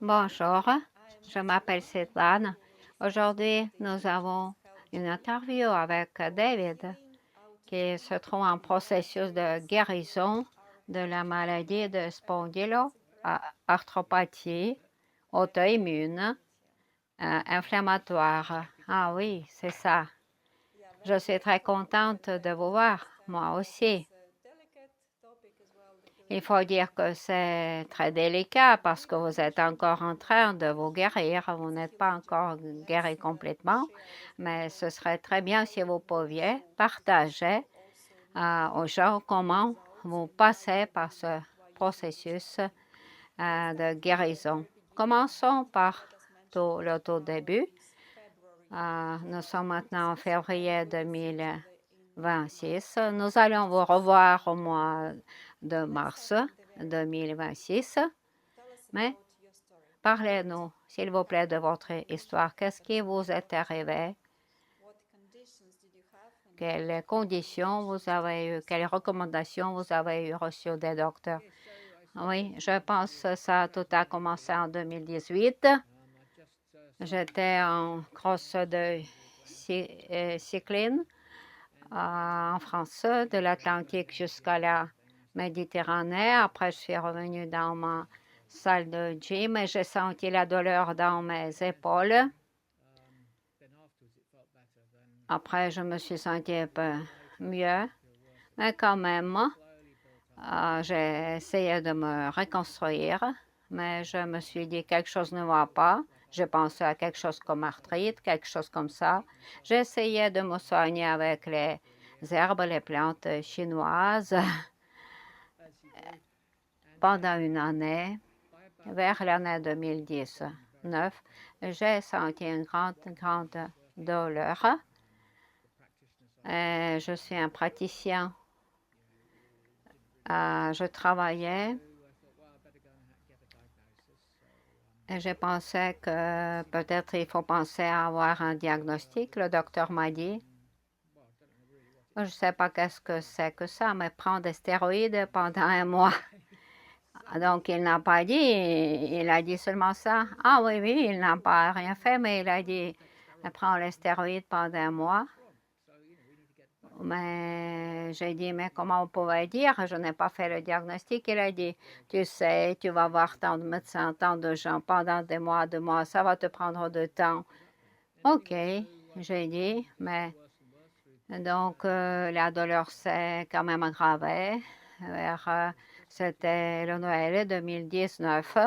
Bonjour, je m'appelle Svetlana. Aujourd'hui, nous avons une interview avec David qui se trouve en processus de guérison de la maladie de spondyloarthropathie auto-immune inflammatoire. Ah oui, c'est ça. Je suis très contente de vous voir, moi aussi. Il faut dire que c'est très délicat parce que vous êtes encore en train de vous guérir. Vous n'êtes pas encore guéri complètement, mais ce serait très bien si vous pouviez partager aux gens comment vous passez par ce processus de guérison. Commençons par le tout début. Nous sommes maintenant en février 2026. Nous allons vous revoir au mois de mars 2026. Mais parlez-nous, s'il vous plaît, de votre histoire. Qu'est-ce qui vous est arrivé? Quelles conditions vous avez eues? Quelles recommandations vous avez eues reçues des docteurs? Oui, je pense que ça tout a commencé en 2018. J'étais en cross de cycline en France, de l'Atlantique jusqu'à la Méditerranée. Après, je suis revenue dans ma salle de gym et j'ai senti la douleur dans mes épaules. Après, je me suis sentie un peu mieux, mais quand même, j'ai essayé de me reconstruire, mais je me suis dit quelque chose ne va pas. J'ai pensé à quelque chose comme arthrite, quelque chose comme ça. J'ai essayé de me soigner avec les herbes, les plantes chinoises pendant une année. Vers l'année 2019, j'ai senti une grande douleur. Je suis un praticien. Je travaillais et je pensais que peut-être il faut penser à avoir un diagnostic. Le docteur m'a dit, je ne sais pas qu'est-ce que c'est que ça, mais prends des stéroïdes pendant un mois. Donc, il n'a pas dit, il a dit seulement ça. Ah oui, oui, il n'a pas rien fait, mais il a dit, prends les stéroïdes pendant un mois. Mais j'ai dit, mais comment on pouvait dire? Je n'ai pas fait le diagnostic. Il a dit, tu sais, tu vas voir tant de médecins, tant de gens pendant des mois, ça va te prendre du temps. OK, j'ai dit, mais donc la douleur s'est quand même aggravée. C'était le Noël 2019.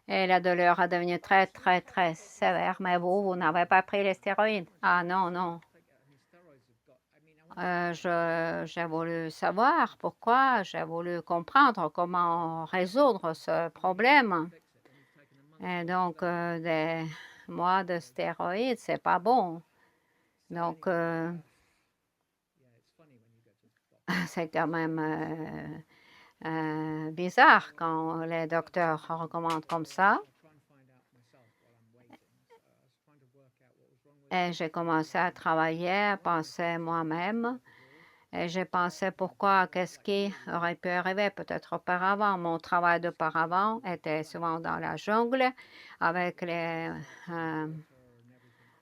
Et la douleur a devenu très, très, très sévère. Mais vous n'avez pas pris les stéroïdes? Ah non, non. J'ai voulu savoir pourquoi, j'ai voulu comprendre comment résoudre ce problème. Et donc, des mois de stéroïdes, c'est pas bon. Donc, c'est quand même bizarre quand les docteurs recommandent comme ça. Et j'ai commencé à travailler, à penser moi-même. Et j'ai pensé pourquoi, qu'est-ce qui aurait pu arriver peut-être auparavant. Mon travail d'auparavant était souvent dans la jungle avec les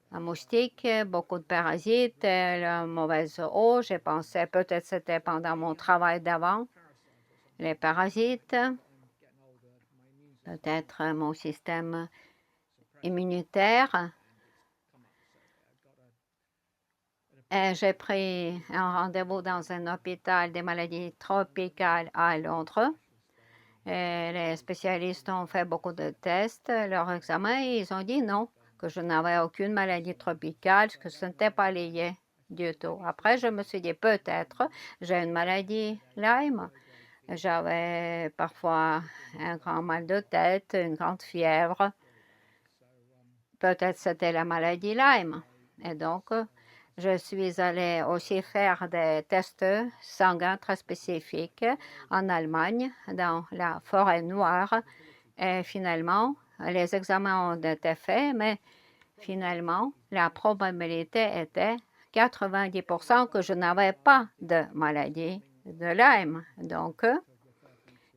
moustiques, beaucoup de parasites, la mauvaise eau. J'ai pensé peut-être c'était pendant mon travail d'avant, les parasites, peut-être mon système immunitaire. Et j'ai pris un rendez-vous dans un hôpital des maladies tropicales à Londres. Et les spécialistes ont fait beaucoup de tests, leurs examens, et ils ont dit non, que je n'avais aucune maladie tropicale, que ce n'était pas lié du tout. Après, je me suis dit peut-être j'ai une maladie Lyme. J'avais parfois un grand mal de tête, une grande fièvre. Peut-être c'était la maladie Lyme. Et donc, je suis allée aussi faire des tests sanguins très spécifiques en Allemagne, dans la forêt noire. Et finalement, les examens ont été faits, mais finalement, la probabilité était 90% que je n'avais pas de maladie de Lyme. Donc,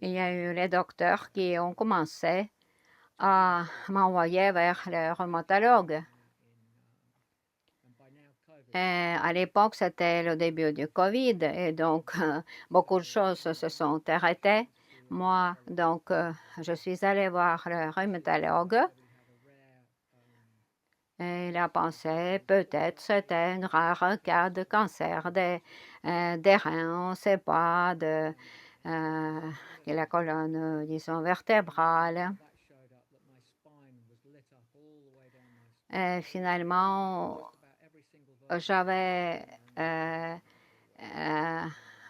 il y a eu les docteurs qui ont commencé m'envoyait vers le rhumatologue. Et à l'époque, c'était le début du COVID et donc beaucoup de choses se sont arrêtées. Moi, donc, je suis allée voir le rhumatologue et il a pensé peut-être c'était un rare cas de cancer des reins, on ne sait pas, de la colonne, disons, vertébrale. Et finalement, j'avais euh,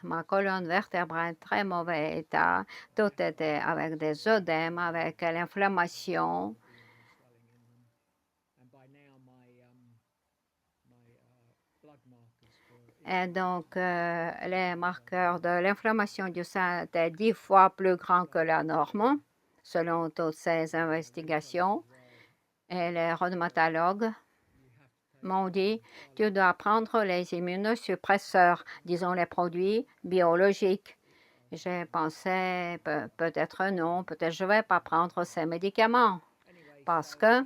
ma colonne vertébrale en très mauvais état. Tout était avec des œdèmes, avec l'inflammation. Et donc, les marqueurs de l'inflammation du sein étaient 10 fois plus grands que la norme, selon toutes ces investigations. Et les rhumatologues m'ont dit, tu dois prendre les immunosuppresseurs, disons les produits biologiques. J'ai pensé, peut-être non, peut-être je ne vais pas prendre ces médicaments parce que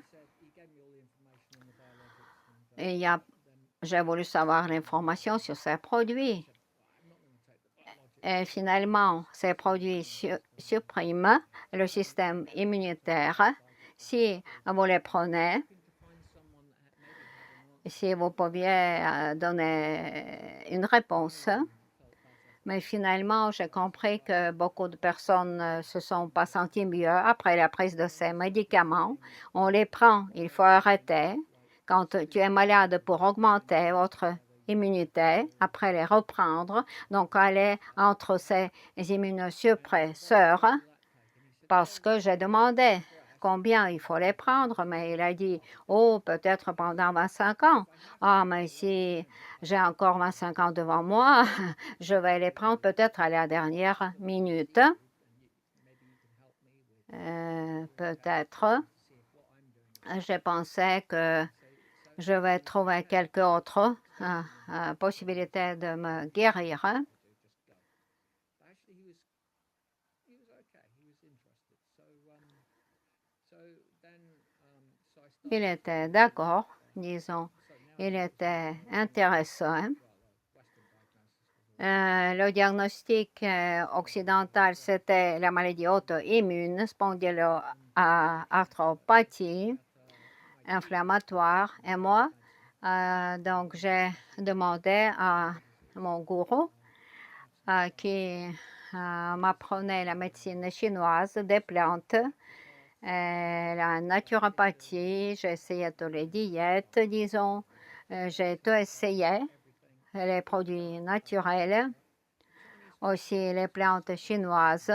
j'ai voulu savoir l'information sur ces produits. Et finalement, ces produits suppriment le système immunitaire. Si vous les prenez, si vous pouviez donner une réponse. Mais finalement, j'ai compris que beaucoup de personnes ne se sont pas senties mieux après la prise de ces médicaments. On les prend, il faut arrêter. Quand tu es malade pour augmenter votre immunité, après les reprendre, donc aller entre ces immunosuppresseurs, parce que j'ai demandé combien il faut les prendre, mais il a dit, oh, peut-être pendant 25 ans. Ah, mais si j'ai encore 25 ans devant moi, je vais les prendre peut-être à la dernière minute. Peut-être. Je pensais que je vais trouver quelque autre possibilité de me guérir. Il était d'accord, disons. Il était intéressant. Le diagnostic occidental, c'était la maladie auto-immune, spondyloarthropathie inflammatoire. Et moi, donc, j'ai demandé à mon gourou qui m'apprenait la médecine chinoise des plantes, la naturopathie. J'ai essayé toutes les diètes, disons. J'ai tout essayé, les produits naturels, aussi les plantes chinoises,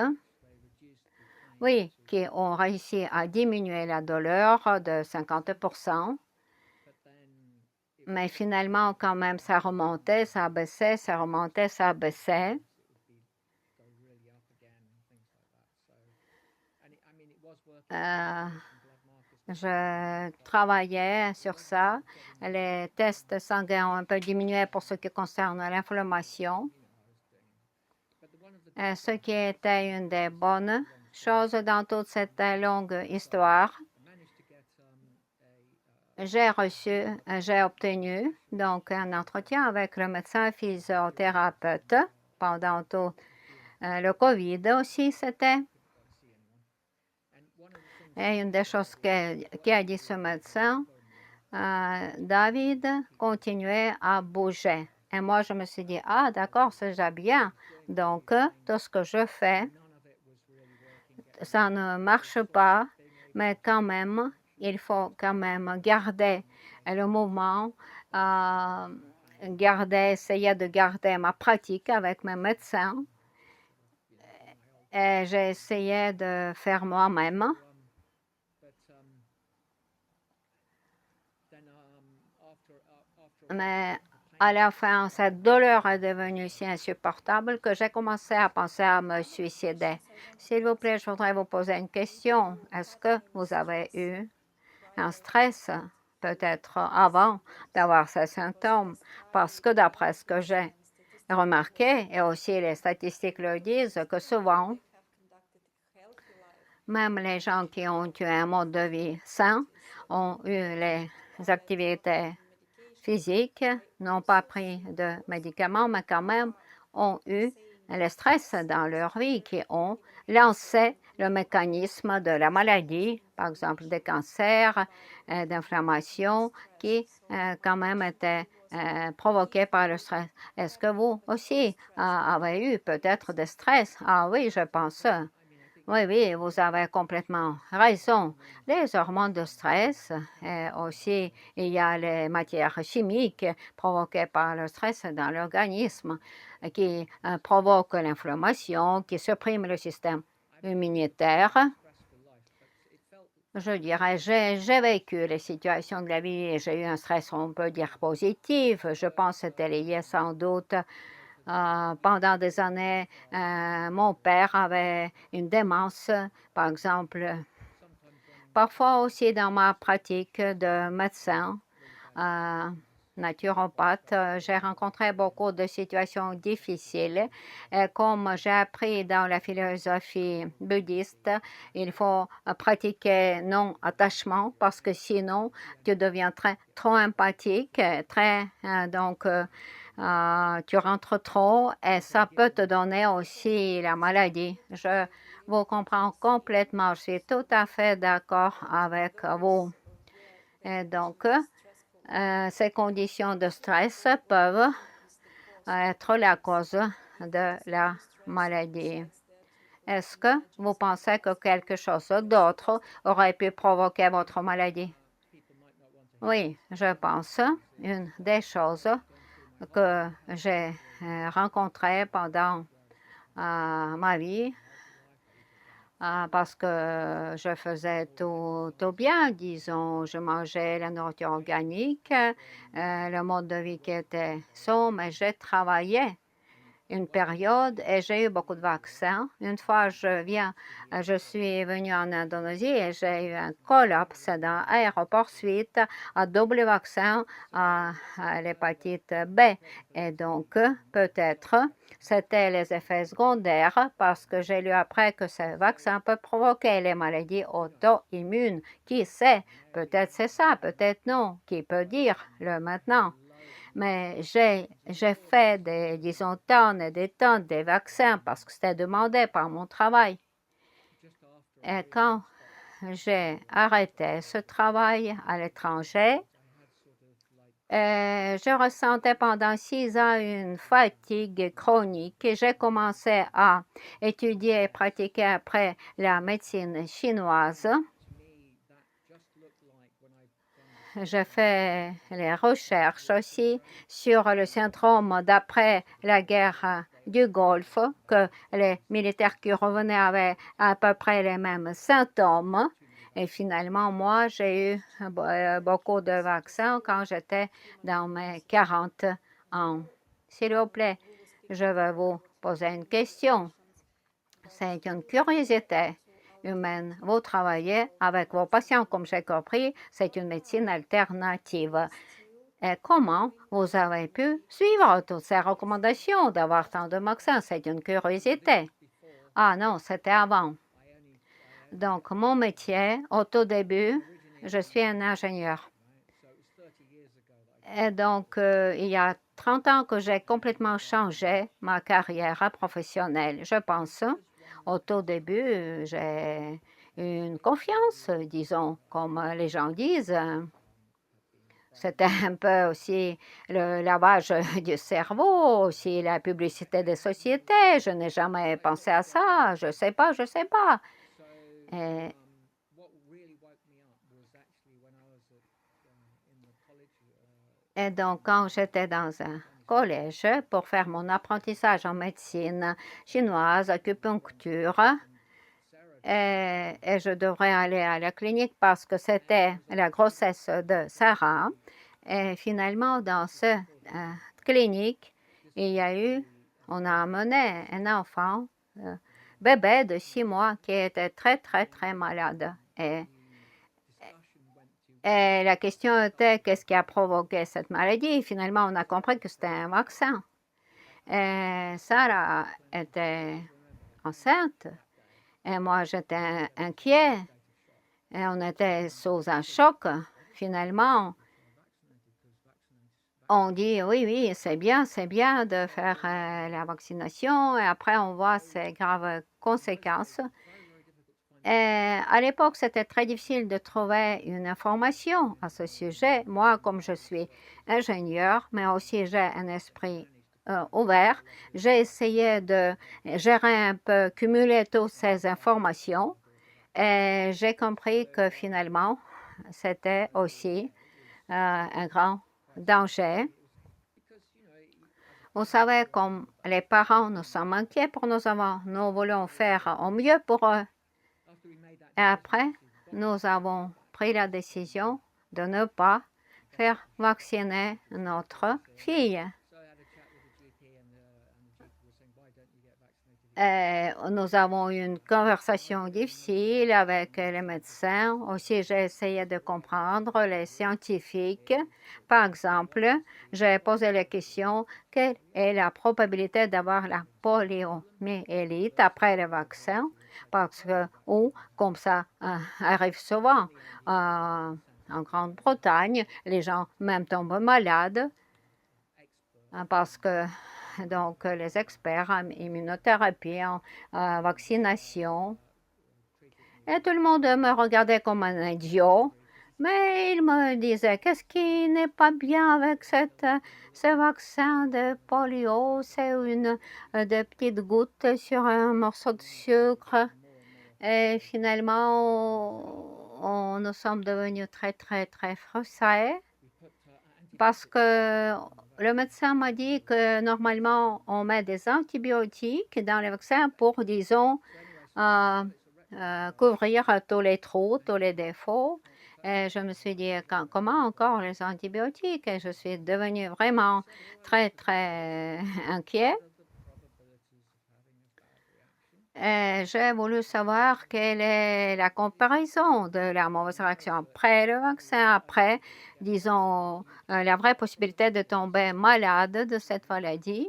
oui, qui ont réussi à diminuer la douleur de 50%. Mais finalement, quand même, ça remontait, ça baissait, ça remontait, ça baissait. Je travaillais sur ça. Les tests sanguins ont un peu diminué pour ce qui concerne l'inflammation. Ce qui était une des bonnes choses dans toute cette longue histoire. J'ai obtenu donc un entretien avec le médecin physiothérapeute pendant tout le COVID aussi, c'était. Et une des choses qu'a dit ce médecin, David continuait à bouger. Et moi, je me suis dit, ah, d'accord, c'est déjà bien. Donc, tout ce que je fais, ça ne marche pas, mais quand même, il faut quand même garder le mouvement, essayer de garder ma pratique avec mes médecins. Et j'ai essayé de faire moi-même. Mais à la fin, cette douleur est devenue si insupportable que j'ai commencé à penser à me suicider. S'il vous plaît, je voudrais vous poser une question. Est-ce que vous avez eu un stress, peut-être avant d'avoir ces symptômes? Parce que d'après ce que j'ai remarqué, et aussi les statistiques le disent, que souvent, Même les gens qui ont eu un mode de vie sain ont eu les activités physiques, n'ont pas pris de médicaments, mais quand même ont eu le stress dans leur vie, qui ont lancé le mécanisme de la maladie, par exemple des cancers, d'inflammation, qui quand même étaient provoqués par le stress. Est-ce que vous aussi avez eu peut-être des stress? Ah oui, je pense. Oui, oui, vous avez complètement raison. Les hormones de stress, aussi, il y a les matières chimiques provoquées par le stress dans l'organisme qui provoquent l'inflammation, qui suppriment le système immunitaire. Je dirais, j'ai vécu les situations de la vie et j'ai eu un stress, on peut dire, positif. Je pense que c'était lié sans doute pendant des années, mon père avait une démence, par exemple. Parfois aussi dans ma pratique de médecin, euh, naturopathe, j'ai rencontré beaucoup de situations difficiles. Et comme j'ai appris dans la philosophie bouddhiste, il faut pratiquer non-attachement parce que sinon tu deviens trop empathique, tu rentres trop et ça peut te donner aussi la maladie. Je vous comprends complètement. Je suis tout à fait d'accord avec vous. Et donc, ces conditions de stress peuvent être la cause de la maladie. Est-ce que vous pensez que quelque chose d'autre aurait pu provoquer votre maladie? Oui, je pense. Une des choses que j'ai rencontrées pendant ma vie, parce que je faisais tout bien, disons. Je mangeais la nourriture organique, le mode de vie qui était sain, mais j'ai travaillé une période et j'ai eu beaucoup de vaccins. Une fois, je suis venue en Indonésie et j'ai eu un collapse dans l'aéroport suite à double vaccin à l'hépatite B. Et donc, peut-être, c'était les effets secondaires parce que j'ai lu après que ce vaccin peut provoquer les maladies auto-immunes. Qui sait? Peut-être c'est ça, peut-être non. Qui peut dire le maintenant? Mais j'ai fait disons, tonnes et des tonnes de vaccins parce que c'était demandé par mon travail. Et quand j'ai arrêté ce travail à l'étranger, je ressentais pendant 6 ans une fatigue chronique et j'ai commencé à étudier et pratiquer après la médecine chinoise. Je fais les recherches aussi sur le syndrome d'après la guerre du Golfe, que les militaires qui revenaient avaient à peu près les mêmes symptômes. Et finalement, moi, j'ai eu beaucoup de vaccins quand j'étais dans mes 40 ans. S'il vous plaît, je vais vous poser une question. C'est une curiosité humaine. Vous travaillez avec vos patients, comme j'ai compris, c'est une médecine alternative. Et comment vous avez pu suivre toutes ces recommandations d'avoir tant de vaccins? C'est une curiosité. Ah non, c'était avant. Donc, mon métier, au tout début, je suis un ingénieur. Et donc, il y a 30 ans que j'ai complètement changé ma carrière professionnelle. Je pense, au tout début, j'ai une confiance, disons, comme les gens disent. C'était un peu aussi le lavage du cerveau, aussi la publicité des sociétés. Je n'ai jamais pensé à ça. Je ne sais pas, je ne sais pas. Et Et donc, quand j'étais dans un collège pour faire mon apprentissage en médecine chinoise, acupuncture, et je devrais aller à la clinique parce que c'était la grossesse de Sarah. Et finalement, dans cette clinique, on a amené un enfant, bébé de 6 mois, qui était très, très, très malade. Et la question était qu'est-ce qui a provoqué cette maladie. Finalement, on a compris que c'était un vaccin. Et Sarah était enceinte. Et moi, j'étais inquiet. Et on était sous un choc. Finalement, on dit oui, oui, c'est bien de faire la vaccination. Et après, on voit ces graves conséquences. Et à l'époque, c'était très difficile de trouver une information à ce sujet. Moi, comme je suis ingénieur, mais aussi j'ai un esprit ouvert, j'ai essayé de gérer un peu, cumuler toutes ces informations et j'ai compris que finalement, c'était aussi un grand danger. Vous savez, comme les parents, nous sommes inquiets pour nos enfants. Nous voulons faire au mieux pour eux. Et après, nous avons pris la décision de ne pas faire vacciner notre fille. Et nous avons eu une conversation difficile avec les médecins. Aussi, j'ai essayé de comprendre les scientifiques. Par exemple, j'ai posé la question, quelle est la probabilité d'avoir la poliomyélite après le vaccin? Parce que, ou comme ça arrive souvent, en Grande-Bretagne, les gens même tombent malades parce que donc les experts en immunothérapie, en vaccination, et tout le monde me regardait comme un idiot. Mais il me disait, qu'est-ce qui n'est pas bien avec ce vaccin de polio? C'est des petites gouttes sur un morceau de sucre. Et finalement, nous sommes devenus très, très, très frustrés parce que le médecin m'a dit que normalement, on met des antibiotiques dans les vaccins pour, disons, couvrir tous les trous, tous les défauts. Et je me suis dit, comment encore les antibiotiques? Et je suis devenue vraiment très, très inquiet. Et j'ai voulu savoir quelle est la comparaison de la mauvaise réaction après le vaccin, après, disons, la vraie possibilité de tomber malade de cette maladie.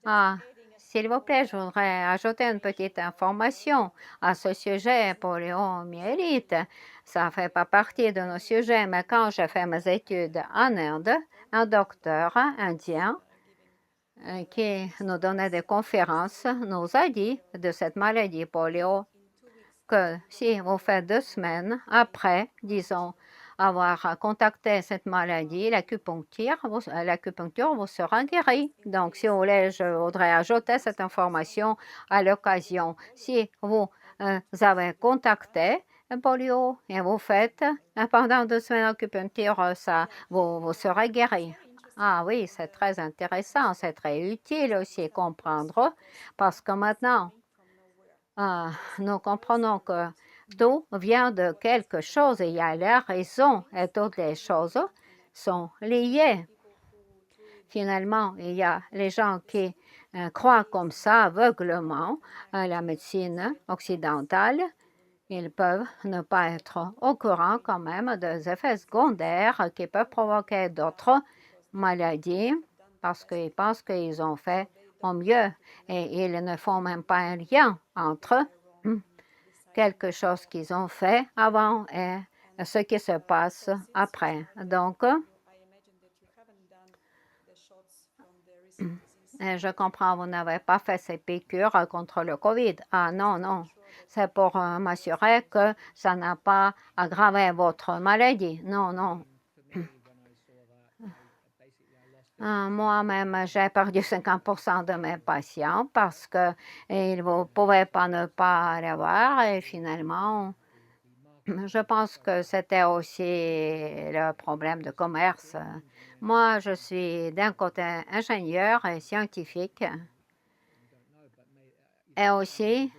Ah, s'il vous plaît, je voudrais ajouter une petite information à ce sujet poliomyélite. Ça ne fait pas partie de nos sujets, mais quand j'ai fait mes études en Inde, un docteur indien qui nous donnait des conférences nous a dit de cette maladie polio que si vous faites 2 semaines après, disons, avoir contacté cette maladie, l'acupuncture vous sera guéri. Donc, si vous voulez, je voudrais ajouter cette information à l'occasion. Si vous avez contacté polio et vous faites pendant 2 semaines d'acupuncture, vous serez guéri. Ah oui, c'est très intéressant, c'est très utile aussi comprendre parce que maintenant, nous comprenons que tout vient de quelque chose et il y a la raison et toutes les choses sont liées. Finalement, il y a les gens qui croient comme ça aveuglement à la médecine occidentale. Ils peuvent ne pas être au courant quand même des effets secondaires qui peuvent provoquer d'autres maladies parce qu'ils pensent qu'ils ont fait au mieux et ils ne font même pas un lien entre quelque chose qu'ils ont fait avant et ce qui se passe après. Donc, je comprends, vous n'avez pas fait ces piqûres contre le COVID. Ah non, non, c'est pour m'assurer que ça n'a pas aggravé votre maladie. Non, non. Moi-même, j'ai perdu 50% de mes patients parce qu'ils ne pouvaient pas ne pas l'avoir et finalement, je pense que c'était aussi le problème de commerce. Moi, je suis d'un côté ingénieur et scientifique. Et aussi,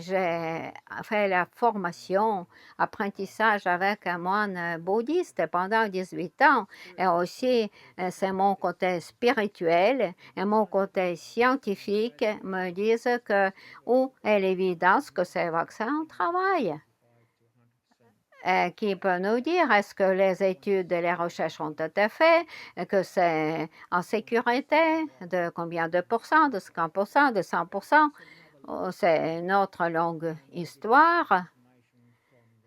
j'ai fait la formation, apprentissage avec un moine bouddhiste pendant 18 ans. Et aussi, c'est mon côté spirituel et mon côté scientifique me disent que où est l'évidence que ces vaccins travaillent. Qui peut nous dire est-ce que les études et les recherches ont été faites, que c'est en sécurité, de combien de pourcents, de 50%, de 100%? c'est une autre longue histoire.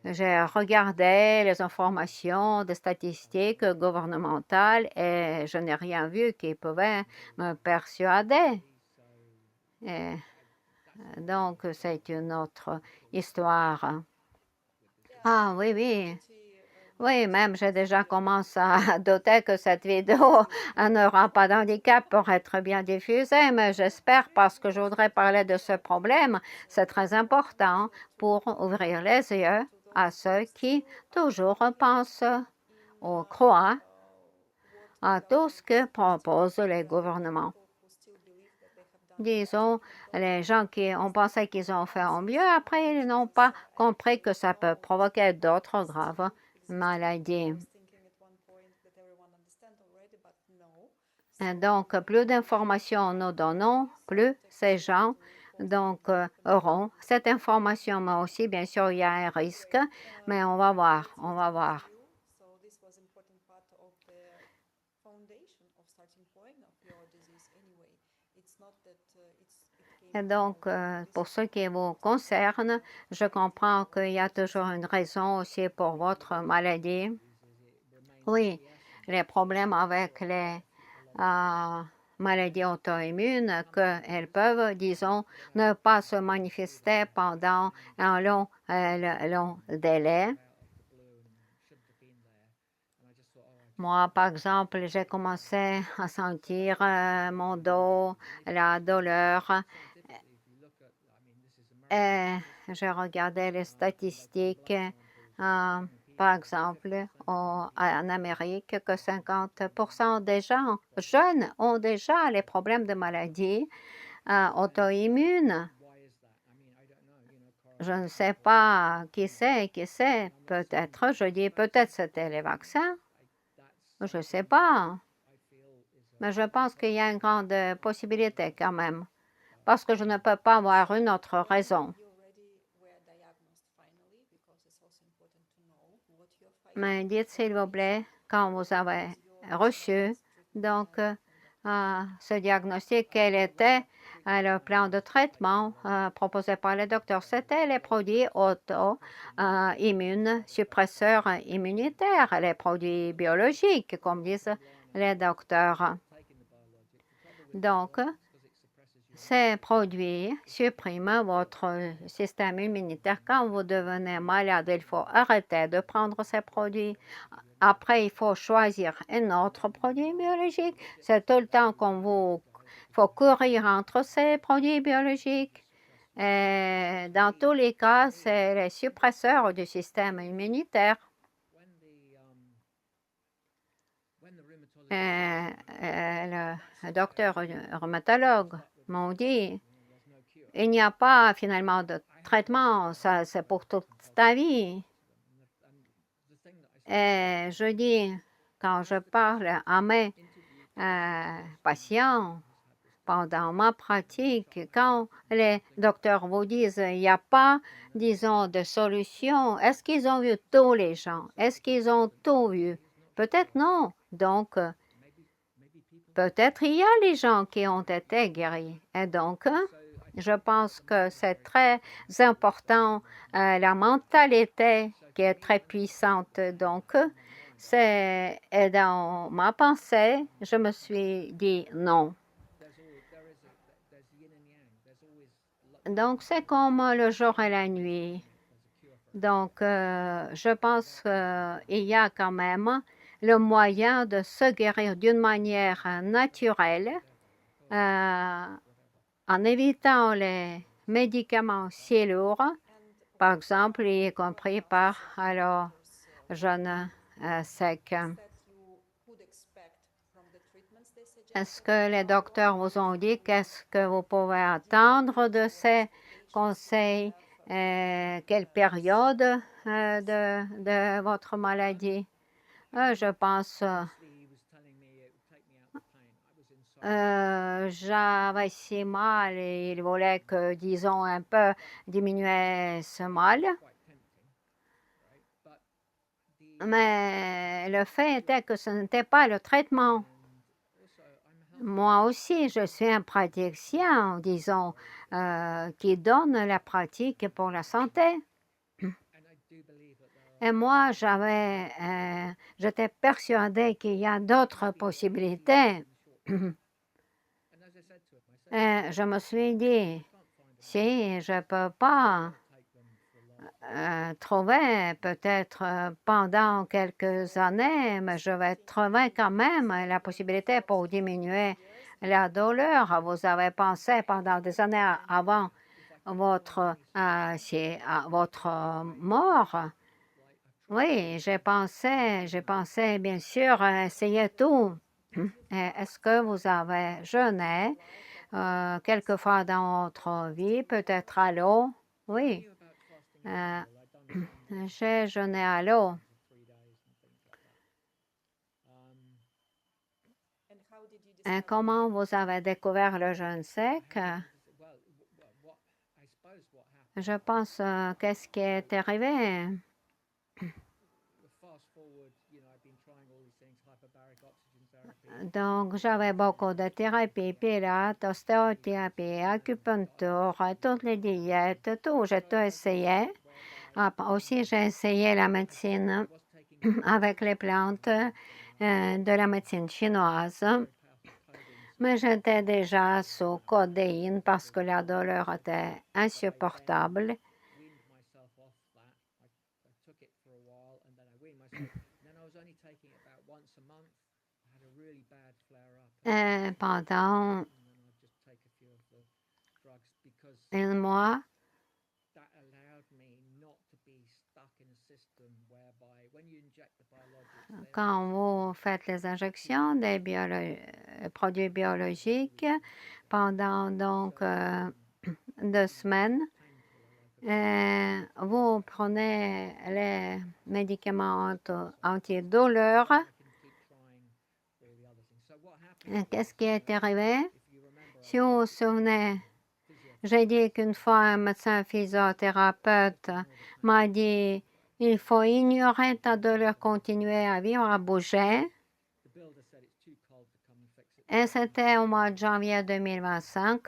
J'ai regardé les informations des statistiques gouvernementales et je n'ai rien vu qui pouvait me persuader. Et donc, c'est une autre histoire. Ah oui, oui. Oui, même j'ai déjà commencé à douter que cette vidéo n'aura pas d'handicap pour être bien diffusée, mais j'espère parce que je voudrais parler de ce problème. C'est très important pour ouvrir les yeux à ceux qui toujours pensent ou croient à tout ce que proposent les gouvernements. Disons, les gens qui ont pensé qu'ils ont fait au mieux, après, ils n'ont pas compris que ça peut provoquer d'autres graves maladies. Et donc, plus d'informations nous donnons, plus ces gens auront cette information. Mais aussi, bien sûr, il y a un risque, mais on va voir, on va voir. Et donc, pour ce qui vous concerne, je comprends qu'il y a toujours une raison aussi pour votre maladie. Oui, les problèmes avec les maladies auto-immunes, qu'elles peuvent, disons, ne pas se manifester pendant un long délai. Moi, par exemple, j'ai commencé à sentir mon dos, la douleur. Et je regardais les statistiques, par exemple, en Amérique, que 50% des gens jeunes ont déjà les problèmes de maladies auto-immunes. Je ne sais pas qui c'est, peut-être, je dis peut-être c'était les vaccins, je ne sais pas, mais je pense qu'il y a une grande possibilité quand même, parce que je ne peux pas avoir une autre raison. Mais dites s'il vous plaît, quand vous avez reçu donc ce diagnostic, quel était le plan de traitement proposé par le docteur? C'était les produits auto-immunes, suppresseurs immunitaires, les produits biologiques, comme disent les docteurs. Donc, ces produits suppriment votre système immunitaire. Quand vous devenez malade, il faut arrêter de prendre ces produits. Après, il faut choisir un autre produit biologique. C'est tout le temps qu'on vous faut courir entre ces produits biologiques. Et dans tous les cas, c'est les suppresseurs du système immunitaire. Le docteur rhumatologue m'ont dit, il n'y a pas finalement de traitement, ça c'est pour toute ta vie. Et je dis, quand je parle à mes patients pendant ma pratique, quand les docteurs vous disent il n'y a pas, disons, de solution, est-ce qu'ils ont vu tous les gens? Est-ce qu'ils ont tout vu? Peut-être non. Donc, peut-être il y a les gens qui ont été guéris. Et donc, je pense que c'est très important, la mentalité qui est très puissante. Donc, c'est dans ma pensée, je me suis dit non. Donc, c'est comme le jour et la nuit. Donc, je pense qu'il y a quand même le moyen de se guérir d'une manière naturelle en évitant les médicaments si lourds, par exemple, y compris par le jeûne sec. Est-ce que les docteurs vous ont dit qu'est-ce que vous pouvez attendre de ces conseils? Quelle période de votre maladie? Je pense j'avais si mal et il voulait que, disons, un peu diminuer ce mal. Mais le fait était que ce n'était pas le traitement. Moi aussi, je suis un praticien, disons, qui donne la pratique pour la santé. Et moi, j'étais persuadée qu'il y a d'autres possibilités. Et je me suis dit, si je ne peux pas trouver peut-être pendant quelques années, mais je vais trouver quand même la possibilité pour diminuer la douleur. Vous avez pensé pendant des années avant votre mort. Oui, j'ai pensé bien sûr à essayer tout. Est-ce que vous avez jeûné quelquefois dans votre vie, peut-être à l'eau? Oui, euh, j'ai jeûné à l'eau. Et comment vous avez découvert le jeûne sec? Je pense, qu'est-ce qui est arrivé? Donc, j'avais beaucoup de thérapies, pilates, ostéothérapie, acupuncture, toutes les diètes, tout. J'ai tout essayé. Aussi, j'ai essayé la médecine avec les plantes de la médecine chinoise. Mais j'étais déjà sous codéine parce que la douleur était insupportable. Pendant un mois, quand vous faites les injections des produits biologiques pendant donc 2 semaines, vous prenez les médicaments antidouleurs. Qu'est-ce qui est arrivé? Si vous vous souvenez, j'ai dit qu'une fois un médecin physiothérapeute m'a dit il faut ignorer ta douleur, continuer à vivre, à bouger. Et c'était au mois de janvier 2025.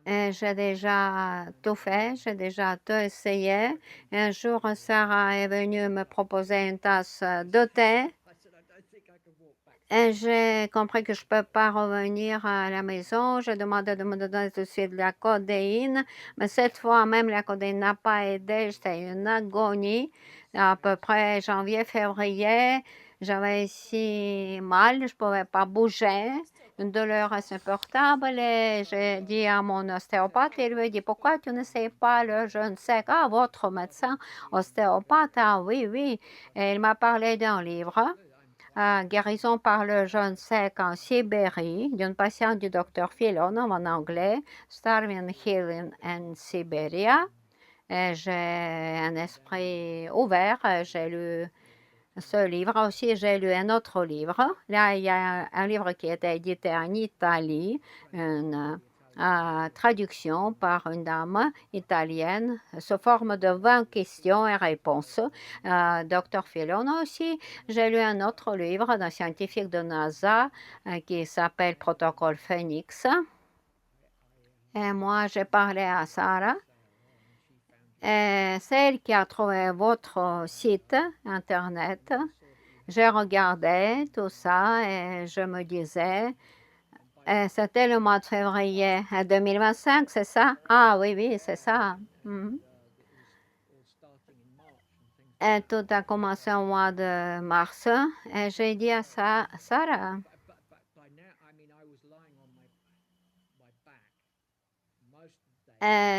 Et j'ai déjà tout fait, j'ai déjà tout essayé. Et un jour, Sarah est venue me proposer une tasse de thé. Et j'ai compris que je ne peux pas revenir à la maison. J'ai demandé de me donner tout de suite de la codéine. Mais cette fois, même la codéine n'a pas aidé. J'étais une agonie. À peu près janvier, février, j'avais si mal, je ne pouvais pas bouger. Une douleur insupportable. Et j'ai dit à mon ostéopathe, il lui a dit, pourquoi tu ne sais pas le jeûne sec? Ah, votre médecin ostéopathe, ah oui, oui. Et il m'a parlé d'un livre. Guérison par le jeûne sec en Sibérie, d'une patiente du docteur Filonov en anglais, Starving Healing in Siberia. J'ai un esprit ouvert. J'ai lu ce livre aussi. J'ai lu un autre livre. Là, il y a un livre qui a été édité en Italie, une traduction par une dame italienne sous forme de 20 questions et réponses. Dr. Filon aussi. J'ai lu un autre livre d'un scientifique de NASA qui s'appelle Protocole Phoenix. Et moi, j'ai parlé à Sarah. C'est elle qui a trouvé votre site Internet. J'ai regardé tout ça et je me disais, c'était le mois de février 2025, c'est ça? Ah oui, oui, c'est ça. Et tout a commencé au mois de mars. Et j'ai dit à Sarah,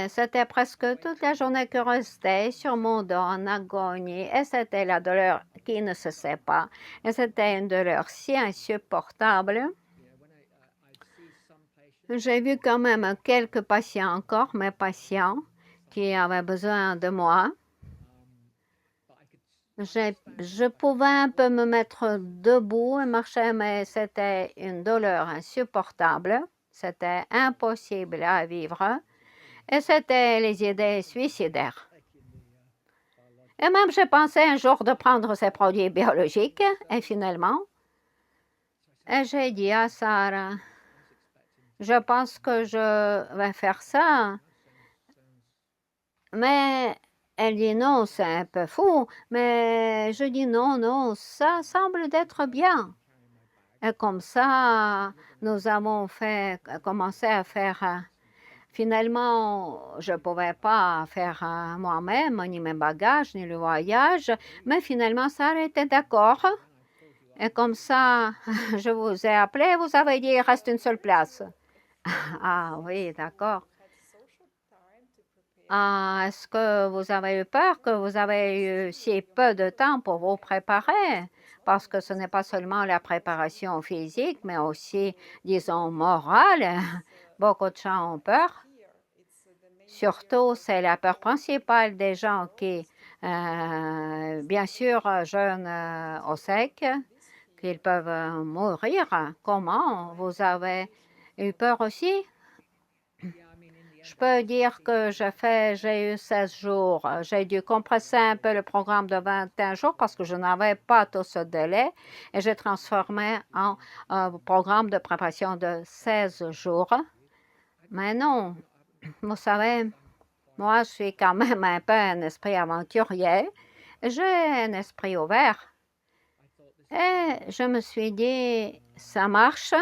c'était presque toute la journée que restait sur mon dos en agonie. Et c'était la douleur qui ne se sait pas. Et c'était une douleur si insupportable. J'ai vu quand même quelques patients encore, mes patients, qui avaient besoin de moi. Je pouvais un peu me mettre debout et marcher, mais c'était une douleur insupportable. C'était impossible à vivre. Et c'était les idées suicidaires. Et même, j'ai pensé un jour de prendre ces produits biologiques. Et finalement, j'ai dit à Sarah, je pense que je vais faire ça. Mais elle dit non, c'est un peu fou. Mais je dis non, non, ça semble d'être bien. Et comme ça, nous avons commencé à faire. Finalement, je ne pouvais pas faire moi-même, ni mes bagages, ni le voyage. Mais finalement, Sarah était d'accord. Et comme ça, je vous ai appelé, vous avez dit, il reste une seule place. Ah oui, d'accord. Ah, est-ce que vous avez eu peur que vous avez eu si peu de temps pour vous préparer? Parce que ce n'est pas seulement la préparation physique, mais aussi, disons, morale. Beaucoup de gens ont peur. Surtout, c'est la peur principale des gens qui, bien sûr, jeûnent au sec, qu'ils peuvent mourir. Comment? Vous avez eu peur aussi? Je peux dire que j'ai eu 16 jours. J'ai dû compresser un peu le programme de 21 jours parce que je n'avais pas tout ce délai et j'ai transformé en un programme de préparation de 16 jours. Mais non, vous savez, moi, je suis quand même un peu un esprit aventurier. J'ai un esprit ouvert. Et je me suis dit, ça marche.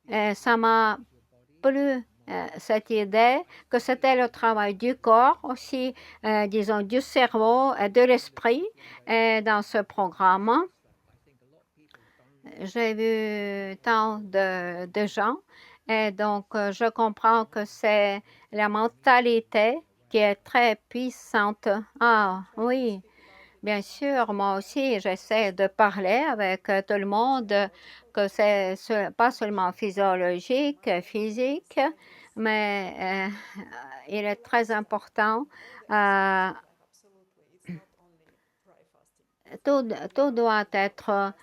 Et ça m'a plu, cette idée que c'était le travail du corps aussi, disons, du cerveau et de l'esprit. Et dans ce programme, j'ai vu tant de gens. Et donc, je comprends que c'est la mentalité qui est très puissante. Ah oui, bien sûr, moi aussi, j'essaie de parler avec tout le monde, que c'est pas seulement physiologique, physique, mais il est très important. euh, tout doit être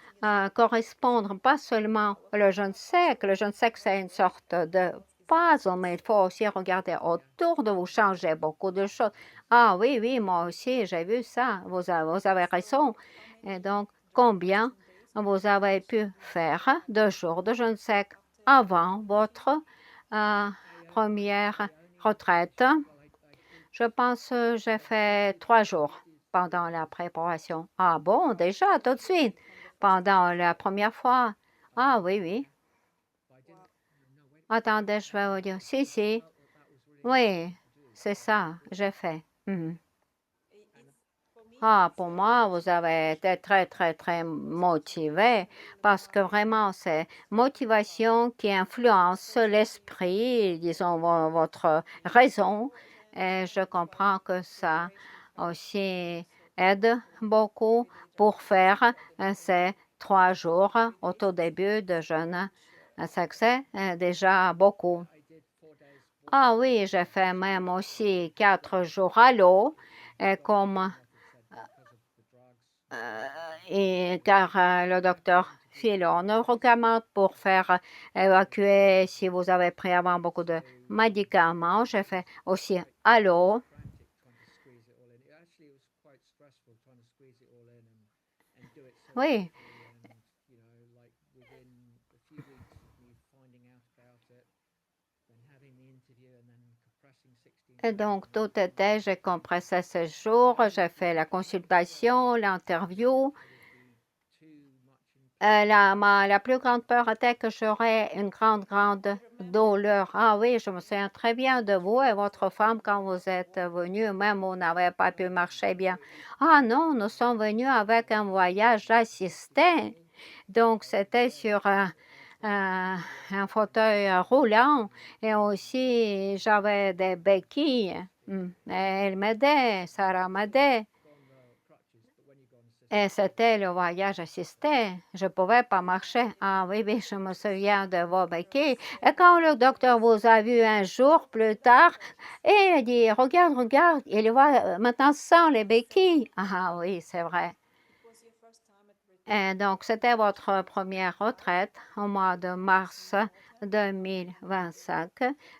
correspondre pas seulement le jeûne sec. Le jeûne sec, c'est une sorte de puzzle, mais il faut aussi regarder autour de vous, changer beaucoup de choses. Ah oui, oui, moi aussi, j'ai vu ça. Vous avez raison. Et donc, combien vous avez pu faire de jours de jeûne sec avant votre euh, première retraite? Je pense que j'ai fait 3 jours pendant la préparation. Ah bon, déjà, tout de suite, pendant la première fois. Ah oui, oui. Attendez, je vais vous dire. Si, si. Oui, c'est ça, j'ai fait. Mhm. Ah, pour moi, vous avez été très, très, très motivé parce que vraiment, c'est motivation qui influence l'esprit, disons, votre raison. Et je comprends que ça aussi aide beaucoup pour faire ces 3 jours au tout début de jeûne. C'est déjà beaucoup. Ah oui, j'ai fait même aussi 4 jours à l'eau, et comme car le docteur Philon nous recommande pour faire évacuer si vous avez pris avant beaucoup de médicaments. J'ai fait aussi à l'eau. Oui, et donc tout était, j'ai compressé 16 jours, j'ai fait la consultation, l'interview. La plus grande peur était que j'aurais une grande, grande douleur. Ah oui, je me souviens très bien de vous et votre femme quand vous êtes venus, même vous n'avez pas pu marcher bien. Ah non, nous sommes venus avec un voyage assisté. Donc, c'était sur un fauteuil roulant et aussi j'avais des béquilles. Et elle m'aidait, Sarah m'aidait. Et c'était le voyage assisté. Je ne pouvais pas marcher. Ah oui, oui, je me souviens de vos béquilles. Et quand le docteur vous a vu un jour plus tard, il a dit, regarde, regarde, il voit maintenant sans les béquilles. Ah oui, c'est vrai. Et donc, c'était votre première retraite au mois de mars 2025,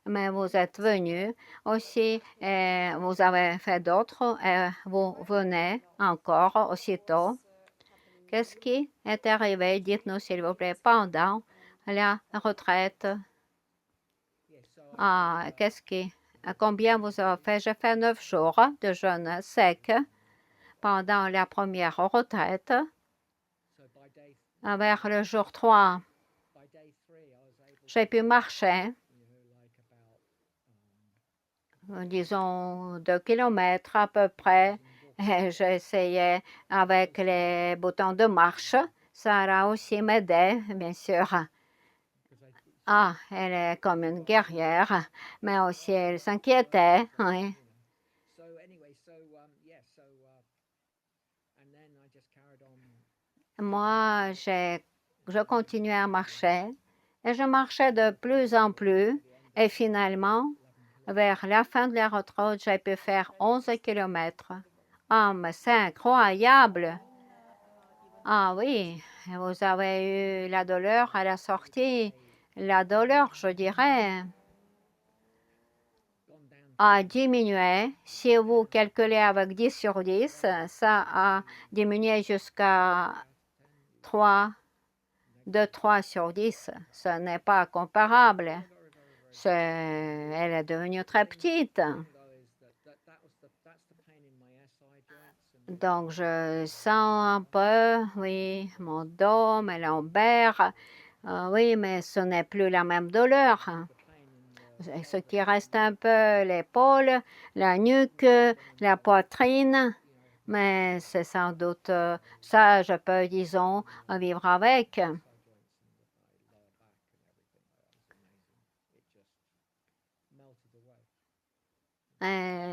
mais vous êtes venu aussi, et vous avez fait d'autres, et vous venez encore aussitôt. Qu'est-ce qui est arrivé? Dites-nous, s'il vous plaît, pendant la retraite. Combien vous avez fait? J'ai fait 9 jours de jeûne sec pendant la première retraite. Vers le jour 3, j'ai pu marcher, disons 2 kilomètres à peu près. J'ai essayé avec les boutons de marche. Sarah aussi m'aidait, bien sûr. Ah, elle est comme une guerrière, mais aussi elle s'inquiétait. Oui. Moi, je continuais à marcher et je marchais de plus en plus. Et finalement, vers la fin de la retraite, j'ai pu faire 11 kilomètres. Ah, mais c'est incroyable! Ah oui, vous avez eu la douleur à la sortie. La douleur, je dirais, a diminué. Si vous calculez avec 10 sur 10, ça a diminué jusqu'à 3, de 3 sur 10. Ce n'est pas comparable. Elle est devenue très petite. Donc, je sens un peu, oui, mon dos, mes lombaires. Oui, mais ce n'est plus la même douleur. Ce qui reste un peu l'épaule, la nuque, la poitrine. Mais c'est sans doute ça, je peux, disons, vivre avec.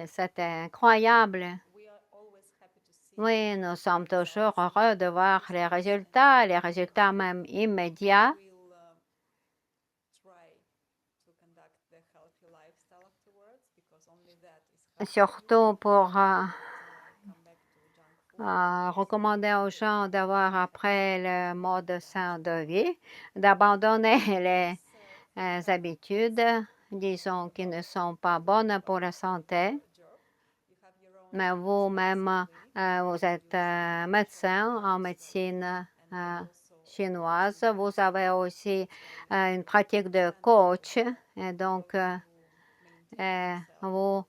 C'était incroyable. Oui, nous sommes toujours heureux de voir les résultats même immédiats. Surtout pour recommander aux gens d'avoir après le mode sain de vie, d'abandonner les habitudes, disons, qui ne sont pas bonnes pour la santé. Mais vous-même, vous êtes médecin en médecine chinoise. Vous avez aussi une pratique de coach. Et donc, vous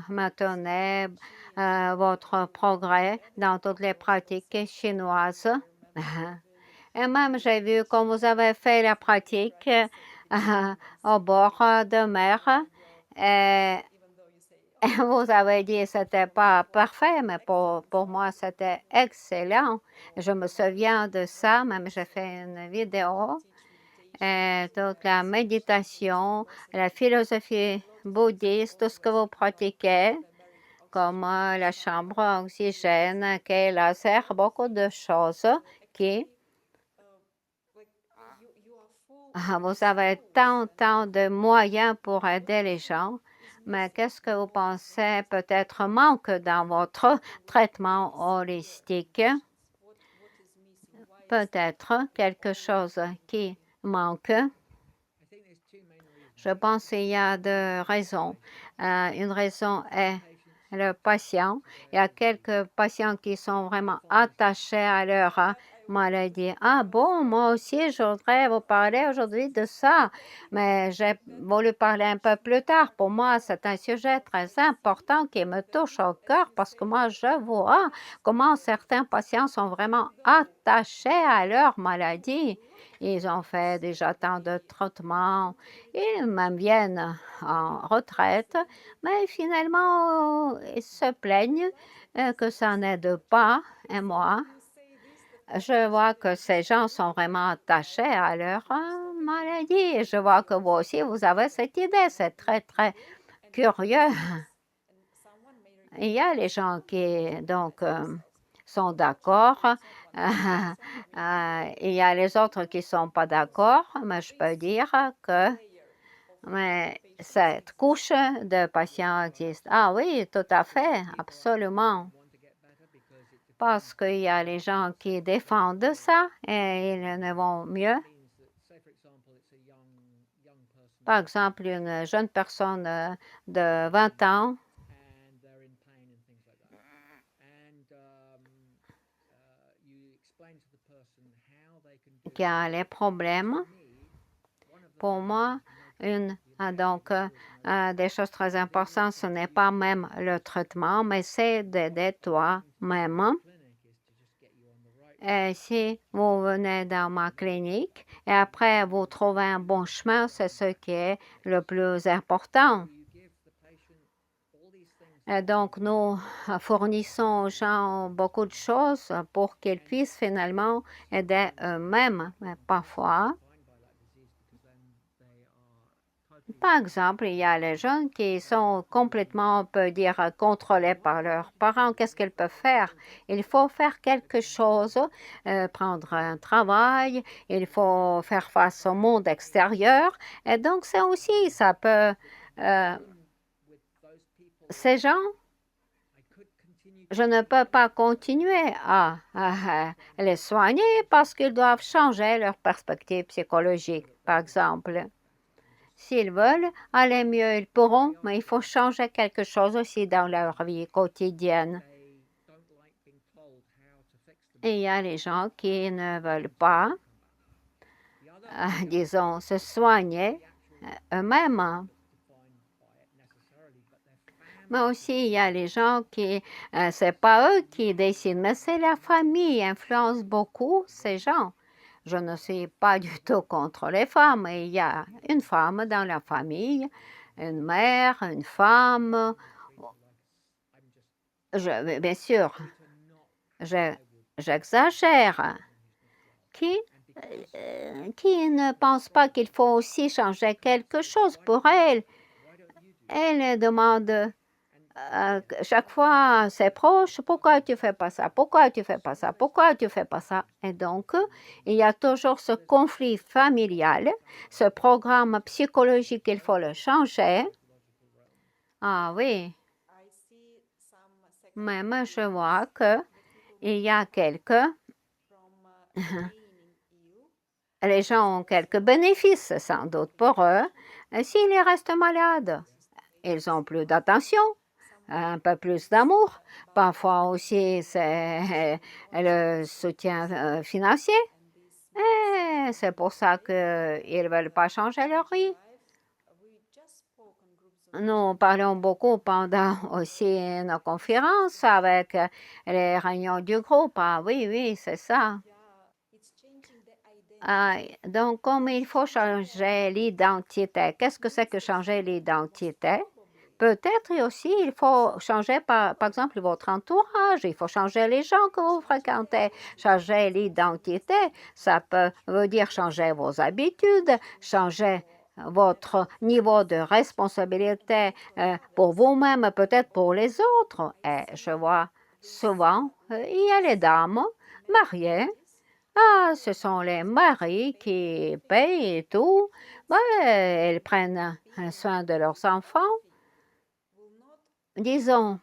maintenez votre progrès dans toutes les pratiques chinoises. Et même, j'ai vu comme vous avez fait la pratique au bord de mer. Et vous avez dit que ce n'était pas parfait, mais pour moi, c'était excellent. Je me souviens de ça, même j'ai fait une vidéo. Et toute la méditation, la philosophie bouddhiste, tout ce que vous pratiquez, comme la chambre à oxygène, qui laser, beaucoup de choses qui... Vous avez tant de moyens pour aider les gens, mais qu'est-ce que vous pensez peut-être manque dans votre traitement holistique? Peut-être quelque chose qui manque. Je pense qu'il y a deux raisons. Une raison est le patient. Il y a quelques patients qui sont vraiment attachés à leur maladie. Ah bon, moi aussi, je voudrais vous parler aujourd'hui de ça, mais j'ai voulu parler un peu plus tard. Pour moi, c'est un sujet très important qui me touche au cœur parce que moi, je vois comment certains patients sont vraiment attachés à leur maladie. Ils ont fait déjà tant de traitements, ils même viennent en retraite, mais finalement, ils se plaignent que ça n'aide pas. Et moi, je vois que ces gens sont vraiment attachés à leur maladie. Et je vois que vous aussi, vous avez cette idée. C'est très, très curieux. Il y a les gens qui, donc, sont d'accord. Il y a les autres qui ne sont pas d'accord, mais je peux dire que cette couche de patients existe. Ah oui, tout à fait, absolument. Parce qu'il y a les gens qui défendent ça et ils ne vont mieux. Par exemple, une jeune personne de 20 ans qui a les problèmes. Pour moi, des choses très importantes, ce n'est pas même le traitement, mais c'est d'aider toi-même. Et si vous venez dans ma clinique et après vous trouvez un bon chemin, c'est ce qui est le plus important. Et donc, nous fournissons aux gens beaucoup de choses pour qu'ils puissent finalement aider eux-mêmes. Mais parfois, par exemple, il y a les jeunes qui sont complètement, on peut dire, contrôlés par leurs parents. Qu'est-ce qu'ils peuvent faire? Il faut faire quelque chose, prendre un travail, il faut faire face au monde extérieur. Et donc, c'est aussi, ça peut, ces gens, je ne peux pas continuer à les soigner parce qu'ils doivent changer leur perspective psychologique, par exemple. S'ils veulent aller mieux, ils pourront, mais il faut changer quelque chose aussi dans leur vie quotidienne. Et il y a les gens qui ne veulent pas, disons, se soigner eux-mêmes. Mais aussi, il y a les gens qui, c'est pas eux qui décident, mais c'est la famille qui influence beaucoup ces gens. Je ne suis pas du tout contre les femmes. Il y a une femme dans la famille, une mère, une femme. Bien sûr, j'exagère. Qui ne pense pas qu'il faut aussi changer quelque chose pour elle? Elle demande chaque fois à ses proches, pourquoi tu fais pas ça? Pourquoi tu fais pas ça? Pourquoi tu fais pas ça? Et donc, il y a toujours ce conflit familial, ce programme psychologique, il faut le changer. Ah oui, même je vois qu'il y a les gens ont quelques bénéfices sans doute pour eux. S'ils restent malades, ils ont plus d'attention, un peu plus d'amour. Parfois aussi, c'est le soutien financier. Et c'est pour ça qu'ils ne veulent pas changer leur vie. Nous parlons beaucoup pendant aussi nos conférences avec les réunions du groupe. Ah oui, oui, c'est ça. Donc, comme il faut changer l'identité, qu'est-ce que c'est que changer l'identité? Peut-être aussi, il faut changer, par exemple, votre entourage. Il faut changer les gens que vous fréquentez. Changer l'identité, ça veut dire changer vos habitudes, changer votre niveau de responsabilité pour vous-même, peut-être pour les autres. Et je vois souvent, il y a les dames mariées. Ah, ce sont les maris qui payent et tout. Ouais, elles prennent soin de leurs enfants. Disons,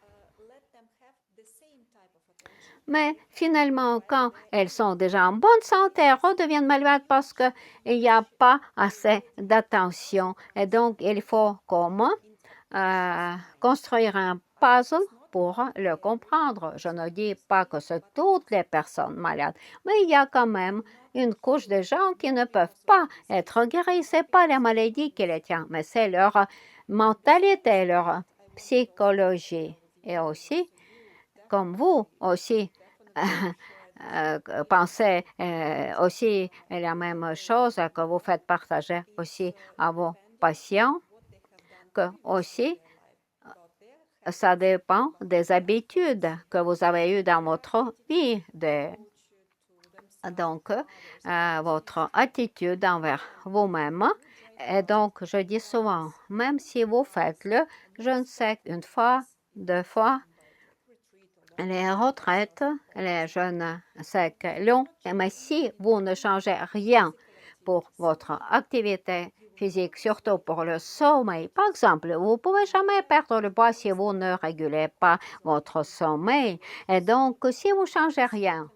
mais finalement, quand elles sont déjà en bonne santé, elles redeviennent malades parce qu'il n'y a pas assez d'attention. Et donc, il faut comment construire un puzzle pour le comprendre. Je ne dis pas que c'est toutes les personnes malades, mais il y a quand même une couche de gens qui ne peuvent pas être guéris. Ce n'est pas la maladie qui les tient, mais c'est leur mentalité, leur psychologie. Et aussi, comme vous aussi, pensez aussi la même chose que vous faites partager aussi à vos patients, que aussi ça dépend des habitudes que vous avez eues dans votre vie, donc votre attitude envers vous-même. Et donc, je dis souvent, même si vous faites je ne sais, une fois, 2 fois, les retraites, les jeunes, c'est que long, mais si vous ne changez rien pour votre activité physique, surtout pour le sommeil, par exemple, vous ne pouvez jamais perdre le poids si vous ne régulez pas votre sommeil. Et donc, si vous ne changez rien,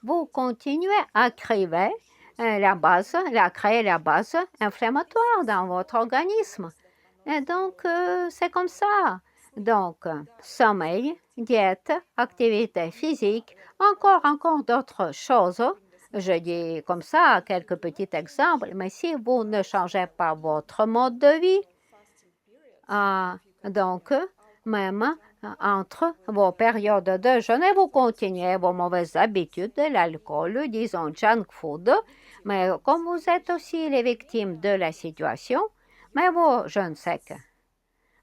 vous continuez à crever elle a créé la base inflammatoire dans votre organisme. Et donc, c'est comme ça. Donc, sommeil, diète, activité physique, encore d'autres choses. Je dis comme ça quelques petits exemples, mais si vous ne changez pas votre mode de vie, donc, même entre vos périodes de jeûne, vous continuez vos mauvaises habitudes, l'alcool, disons junk food, mais comme vous êtes aussi les victimes de la situation, mais vos jeûnes secs,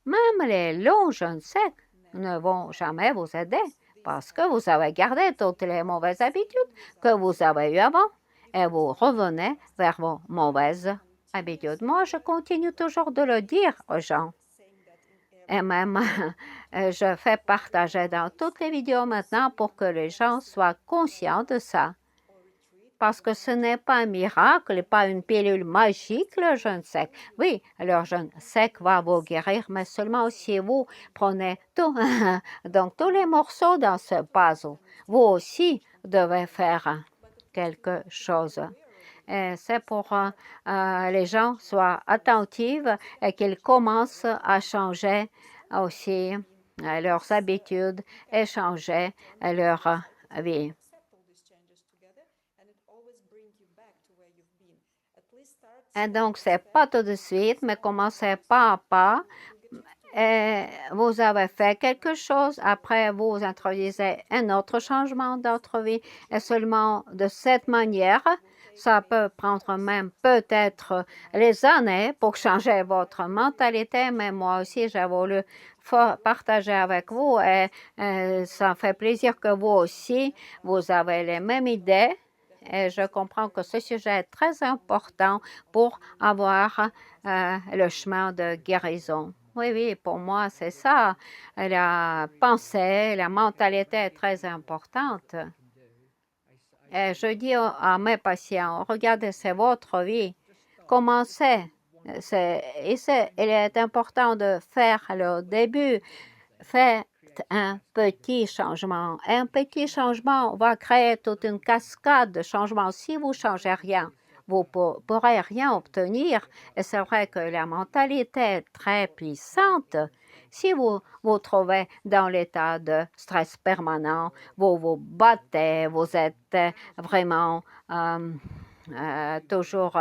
même les longs jeûnes secs ne vont jamais vous aider parce que vous avez gardé toutes les mauvaises habitudes que vous avez eues avant et vous revenez vers vos mauvaises habitudes. Moi, je continue toujours de le dire aux gens. Et même, je fais partager dans toutes les vidéos maintenant pour que les gens soient conscients de ça. Parce que ce n'est pas un miracle, pas une pilule magique, le jeûne sec. Oui, le jeûne sec va vous guérir, mais seulement si vous prenez tout, donc tous les morceaux dans ce puzzle. Vous aussi devez faire quelque chose. Et c'est pour les gens soient attentifs et qu'ils commencent à changer aussi leurs habitudes et changer leur vie. Et donc, c'est pas tout de suite, mais commencez pas à pas. Et vous avez fait quelque chose, après vous introduisez un autre changement dans votre vie. Et seulement de cette manière, ça peut prendre même peut-être les années pour changer votre mentalité, mais moi aussi, j'ai voulu partager avec vous et ça fait plaisir que vous aussi, vous avez les mêmes idées. Et je comprends que ce sujet est très important pour avoir le chemin de guérison. Oui, oui, pour moi, c'est ça. La pensée, la mentalité est très importante. Et je dis à mes patients, regardez, c'est votre vie. Commencez. Il est important de faire le début. Faites un petit changement. Un petit changement va créer toute une cascade de changements. Si vous ne changez rien, vous ne pourrez rien obtenir. Et c'est vrai que la mentalité est très puissante. Si vous vous trouvez dans l'état de stress permanent, vous vous battez, vous êtes vraiment toujours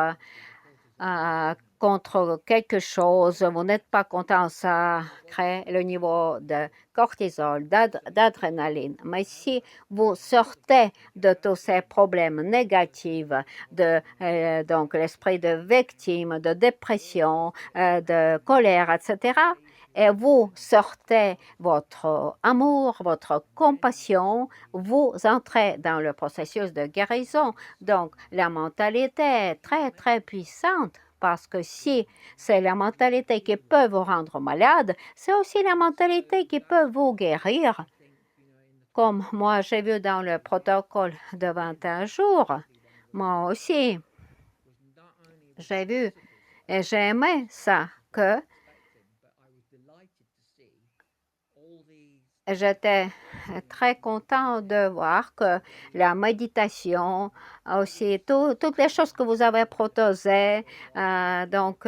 contre quelque chose, vous n'êtes pas content, ça crée le niveau de cortisol, d'adrénaline. Mais si vous sortez de tous ces problèmes négatifs, de donc l'esprit de victime, de dépression, de colère, etc., et vous sortez votre amour, votre compassion, vous entrez dans le processus de guérison. Donc, la mentalité est très, très puissante parce que si c'est la mentalité qui peut vous rendre malade, c'est aussi la mentalité qui peut vous guérir. Comme moi, j'ai vu dans le protocole de 21 jours, moi aussi, j'ai vu et j'ai aimé ça, que j'étais très content de voir que la méditation, aussi toutes les choses que vous avez proposées, donc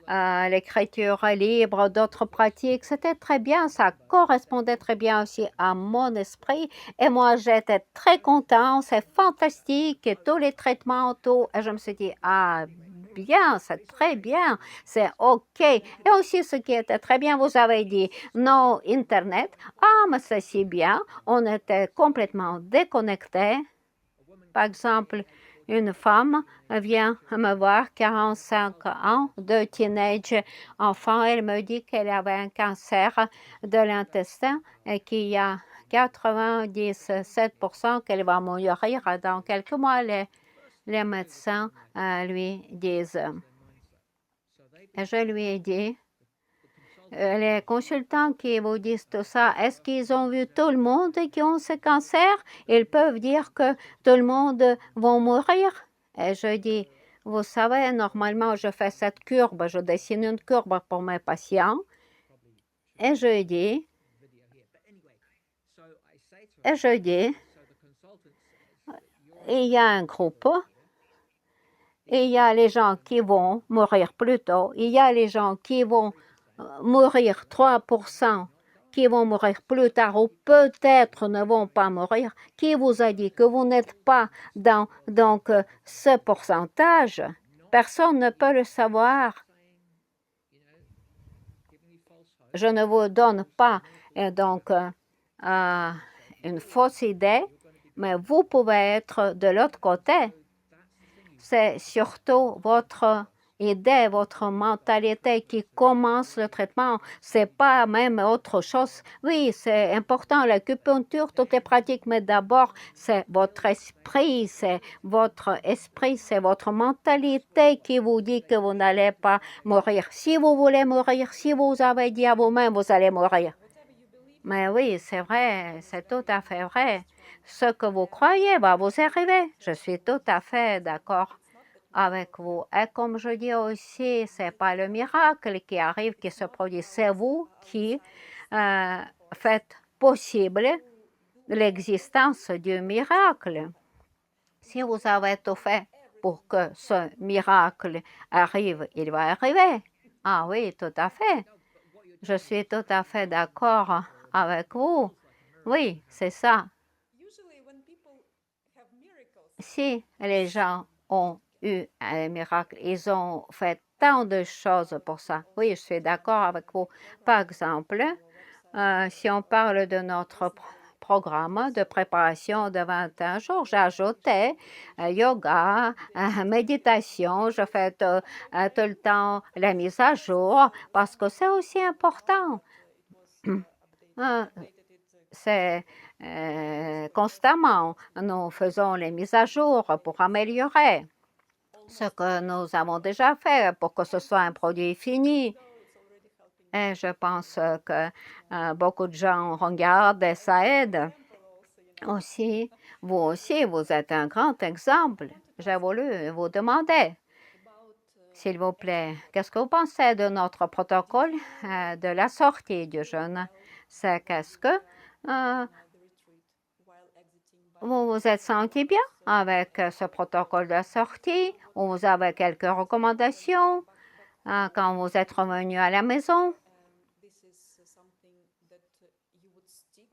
l'écriture libre, d'autres pratiques, c'était très bien, ça correspondait très bien aussi à mon esprit et moi j'étais très content, c'est fantastique, et tous les traitements, tout, et je me suis dit, ah bien, c'est très bien, c'est OK. Et aussi ce qui était très bien, vous avez dit, non Internet, ah mais c'est si bien, on était complètement déconnectés. Par exemple, une femme vient me voir, 45 ans, de teenage enfant. Elle me dit qu'elle avait un cancer de l'intestin et qu'il y a 97% qu'elle va mourir dans quelques mois. Les médecins lui disent. Et je lui ai dit, les consultants qui vous disent tout ça, est-ce qu'ils ont vu tout le monde qui ont ce cancer? Ils peuvent dire que tout le monde va mourir. Et je dis, vous savez, normalement, je fais cette courbe, je dessine une courbe pour mes patients. Et je dis, il y a un groupe Il y a les gens qui vont mourir plus tôt. Il y a les gens qui vont mourir 3%, qui vont mourir plus tard ou peut-être ne vont pas mourir. Qui vous a dit que vous n'êtes pas dans donc ce pourcentage? Personne ne peut le savoir. Je ne vous donne pas donc une fausse idée, mais vous pouvez être de l'autre côté. C'est surtout votre idée, votre mentalité qui commence le traitement. C'est pas même autre chose. Oui, c'est important, l'acupuncture, tout est pratique, mais d'abord, c'est votre esprit, c'est votre mentalité qui vous dit que vous n'allez pas mourir. Si vous voulez mourir, si vous avez dit à vous-même, vous allez mourir. Mais oui, c'est vrai, c'est tout à fait vrai. Ce que vous croyez va vous arriver. Je suis tout à fait d'accord avec vous. Et comme je dis aussi, ce n'est pas le miracle qui arrive, qui se produit, c'est vous qui faites possible l'existence du miracle. Si vous avez tout fait pour que ce miracle arrive, il va arriver. Ah oui, tout à fait. Je suis tout à fait d'accord avec vous. Oui, c'est ça. Si les gens ont eu un miracle, ils ont fait tant de choses pour ça. Oui, je suis d'accord avec vous. Par exemple, si on parle de notre programme de préparation de 21 jours, j'ai ajouté yoga, méditation, je fais tout le temps la mise à jour parce que c'est aussi important. C'est constamment, nous faisons les mises à jour pour améliorer ce que nous avons déjà fait pour que ce soit un produit fini. Et je pense que beaucoup de gens regardent et ça aide. Aussi, vous êtes un grand exemple. J'ai voulu vous demander, s'il vous plaît, qu'est-ce que vous pensez de notre protocole de la sortie du jeûne? C'est qu'est-ce que vous vous êtes senti bien avec ce protocole de sortie? Ou vous avez quelques recommandations quand vous êtes revenu à la maison?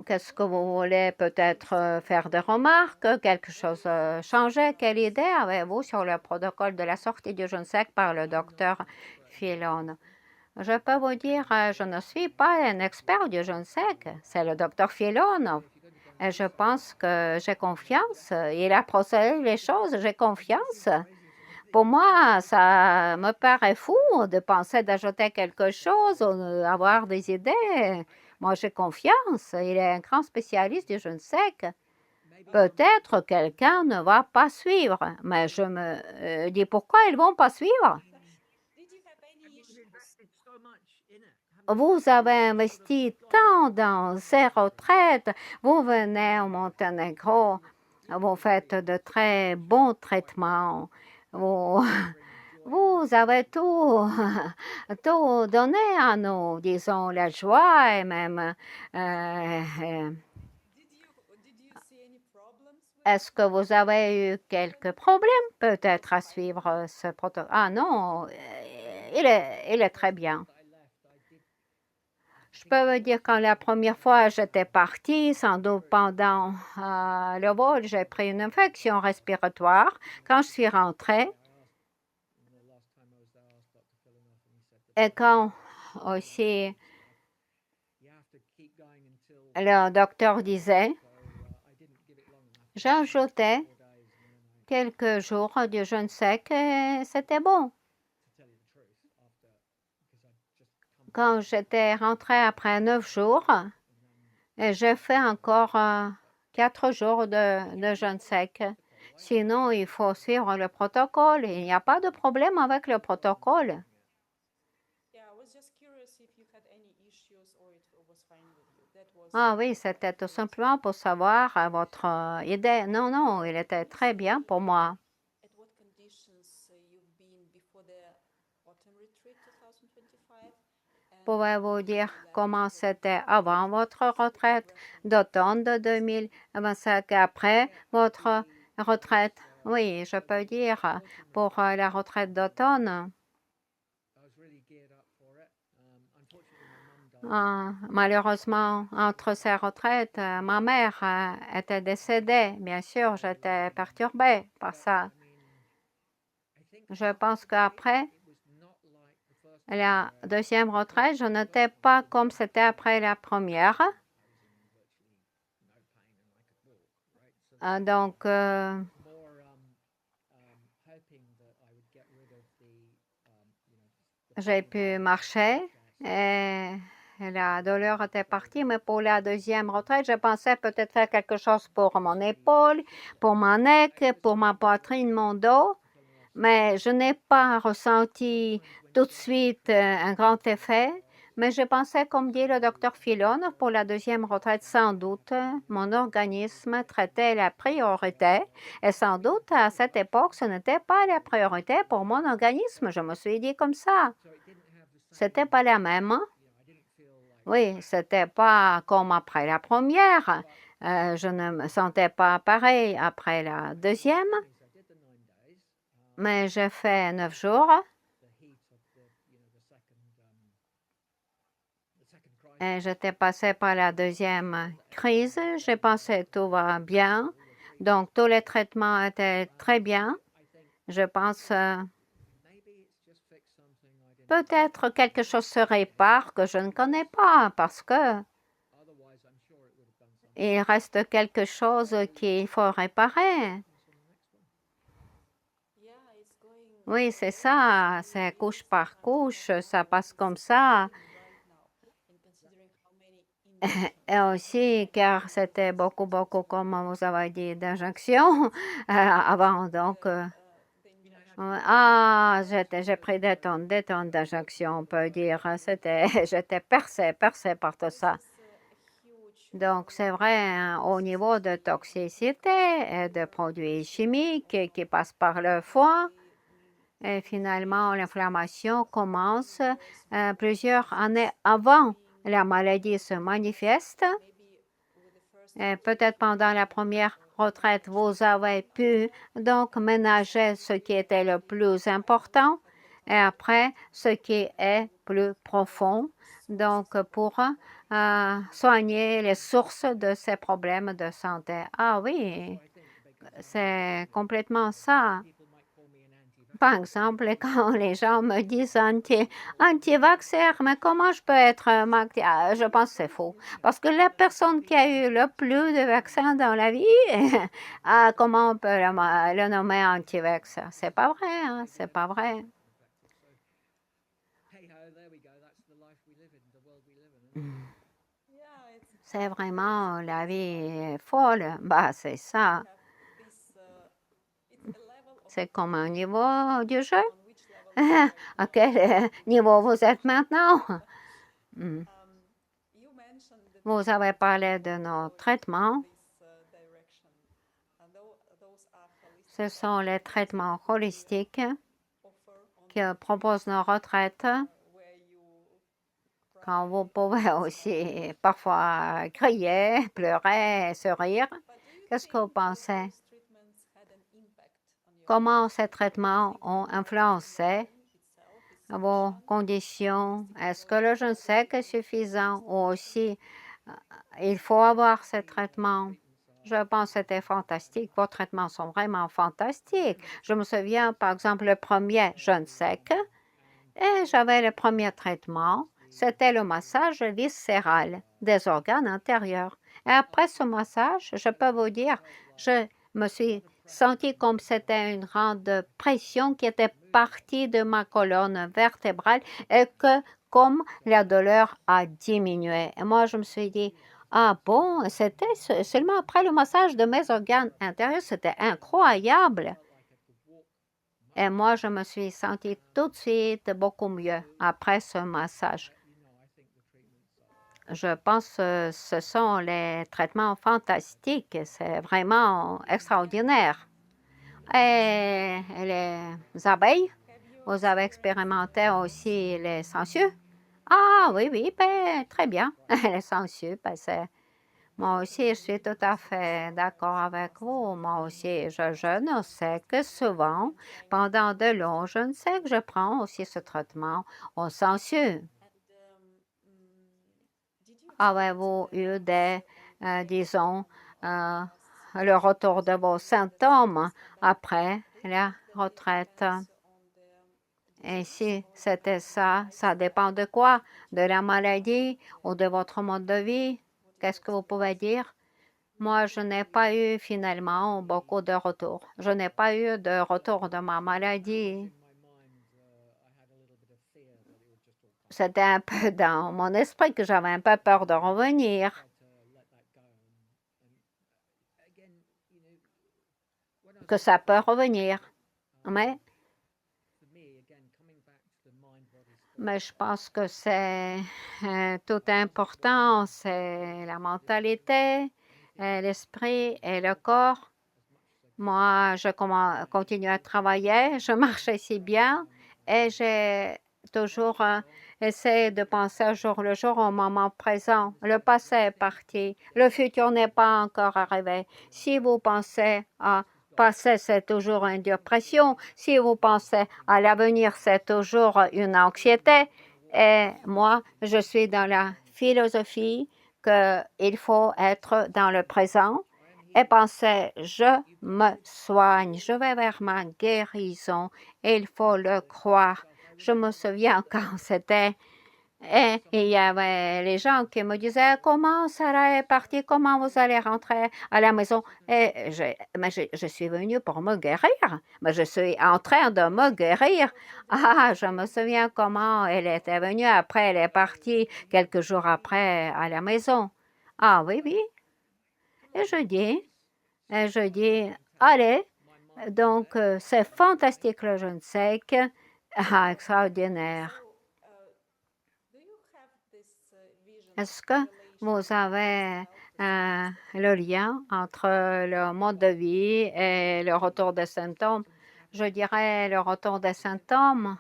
Qu'est-ce que vous voulez peut-être faire des remarques, quelque chose changer? Quelle idée avez-vous sur le protocole de la sortie du jeûne sec par le docteur Filon? Je peux vous dire, je ne suis pas un expert du jeûne sec, c'est le docteur Filon. Et je pense que j'ai confiance. Il a procédé les choses, j'ai confiance. Pour moi, ça me paraît fou de penser d'ajouter quelque chose ou d'avoir des idées. Moi, j'ai confiance. Il est un grand spécialiste du jeûne sec. Peut-être quelqu'un ne va pas suivre, mais je me dis pourquoi ils ne vont pas suivre. Vous avez investi tant dans ces retraites. Vous venez au Monténégro, vous faites de très bons traitements. Vous, vous avez tout, tout donné à nous, disons, la joie et même. Est-ce que vous avez eu quelques problèmes peut-être à suivre ce protocole? Ah non, il est très bien. Je peux vous dire quand la première fois j'étais partie, sans doute pendant le vol, j'ai pris une infection respiratoire. Quand je suis rentrée, et quand aussi le docteur disait, j'ajoutais quelques jours de jeûne sec et c'était bon. Quand j'étais rentrée après 9 jours, et j'ai fait encore 4 jours de jeûne sec. Sinon, il faut suivre le protocole. Il n'y a pas de problème avec le protocole. Ah oui, c'était tout simplement pour savoir votre idée. Non, non, il était très bien pour moi. Pouvez-vous dire comment c'était avant votre retraite d'automne de 2025 après votre retraite? Oui, je peux dire, pour la retraite d'automne, malheureusement, entre ces retraites, ma mère était décédée. Bien sûr, j'étais perturbée par ça. Je pense qu'après la deuxième retraite, je n'étais pas comme c'était après la première. Donc, j'ai pu marcher et la douleur était partie, mais pour la deuxième retraite, je pensais peut-être faire quelque chose pour mon épaule, pour mon neck, pour ma poitrine, mon dos, mais je n'ai pas ressenti tout de suite un grand effet. Mais je pensais, comme dit le docteur Filon, pour la deuxième retraite, sans doute, mon organisme traitait la priorité. Et sans doute, à cette époque, ce n'était pas la priorité pour mon organisme. Je me suis dit comme ça. C'était pas la même. Oui, c'était pas comme après la première. Je ne me sentais pas pareil après la deuxième, mais j'ai fait 9 jours et j'étais passée par la deuxième crise. J'ai pensé tout va bien. Donc, tous les traitements étaient très bien. Je pense peut-être quelque chose se répare que je ne connais pas parce que il reste quelque chose qu'il faut réparer. Oui, c'est ça, c'est couche par couche, ça passe comme ça. Et aussi, car c'était beaucoup, comme vous avez dit, d'injections avant. Donc, j'ai pris des tonnes d'injections, on peut dire. J'étais percée par tout ça. Donc, c'est vrai, hein, au niveau de toxicité et de produits chimiques qui passent par le foie, et finalement, l'inflammation commence plusieurs années avant la maladie se manifeste. Et peut-être pendant la première retraite, vous avez pu donc ménager ce qui était le plus important et après ce qui est plus profond. Donc, pour soigner les sources de ces problèmes de santé. Ah oui, c'est complètement ça. Par exemple, quand les gens me disent anti-vaxxer, mais comment je peux être je pense que c'est faux. Parce que la personne qui a eu le plus de vaccins dans la vie, comment on peut le nommer anti-vax? C'est pas vrai, hein? C'est pas vrai. C'est vraiment la vie est folle. Bah, c'est ça. C'est comme un niveau du jeu. À quel niveau vous êtes maintenant? Vous avez parlé de nos traitements. Ce sont les traitements holistiques que proposent nos retraites. Quand vous pouvez aussi parfois crier, pleurer, sourire. Qu'est-ce que vous pensez? Comment ces traitements ont influencé vos conditions? Est-ce que le jeûne sec est suffisant ou aussi il faut avoir ces traitements? Je pense que c'était fantastique. Vos traitements sont vraiment fantastiques. Je me souviens, par exemple, le premier jeûne sec et j'avais le premier traitement. C'était le massage viscéral des organes intérieurs. Et après ce massage, je peux vous dire, je me suis sentie comme c'était une grande pression qui était partie de ma colonne vertébrale et que comme la douleur a diminué. Et moi, je me suis dit, ah bon, c'était seulement après le massage de mes organes intérieurs, c'était incroyable. Et moi, je me suis sentie tout de suite beaucoup mieux après ce massage. Je pense que ce sont les traitements fantastiques. C'est vraiment extraordinaire. Et les abeilles, vous avez expérimenté aussi les sangsues? Ah oui, oui, ben, très bien. Les sangsues, ben, Moi aussi, je suis tout à fait d'accord avec vous. Moi aussi, je ne sais que souvent, pendant de longs, je ne sais que je prends aussi ce traitement au censure. Avez-vous eu des, disons, euh, le retour de vos symptômes après la retraite? Et si c'était ça, ça dépend de quoi? De la maladie ou de votre mode de vie? Qu'est-ce que vous pouvez dire? Moi, je n'ai pas eu finalement beaucoup de retours. Je n'ai pas eu de retour de ma maladie. C'était un peu dans mon esprit que j'avais un peu peur de revenir, que ça peut revenir. Mais, mais je pense que c'est tout important, c'est la mentalité, l'esprit et le corps. Moi, je continue à travailler, je marche si bien et j'ai toujours essayé de penser au jour le jour au moment présent. Le passé est parti, le futur n'est pas encore arrivé. Si vous pensez à passé, c'est toujours une dépression. Si vous pensez à l'avenir, c'est toujours une anxiété. Et moi, je suis dans la philosophie qu'il faut être dans le présent et penser, je me soigne, je vais vers ma guérison et il faut le croire. Je me souviens quand c'était et il y avait les gens qui me disaient comment Sarah est partie, comment vous allez rentrer à la maison. Et je suis venue pour me guérir, mais je suis en train de me guérir. Ah, je me souviens comment elle était venue. Après, elle est partie quelques jours après à la maison. Ah oui, oui. Et je dis, allez, donc c'est fantastique le je ne sais que, ah, extraordinaire. Est-ce que vous avez le lien entre le mode de vie et le retour des symptômes? Je dirais le retour des symptômes,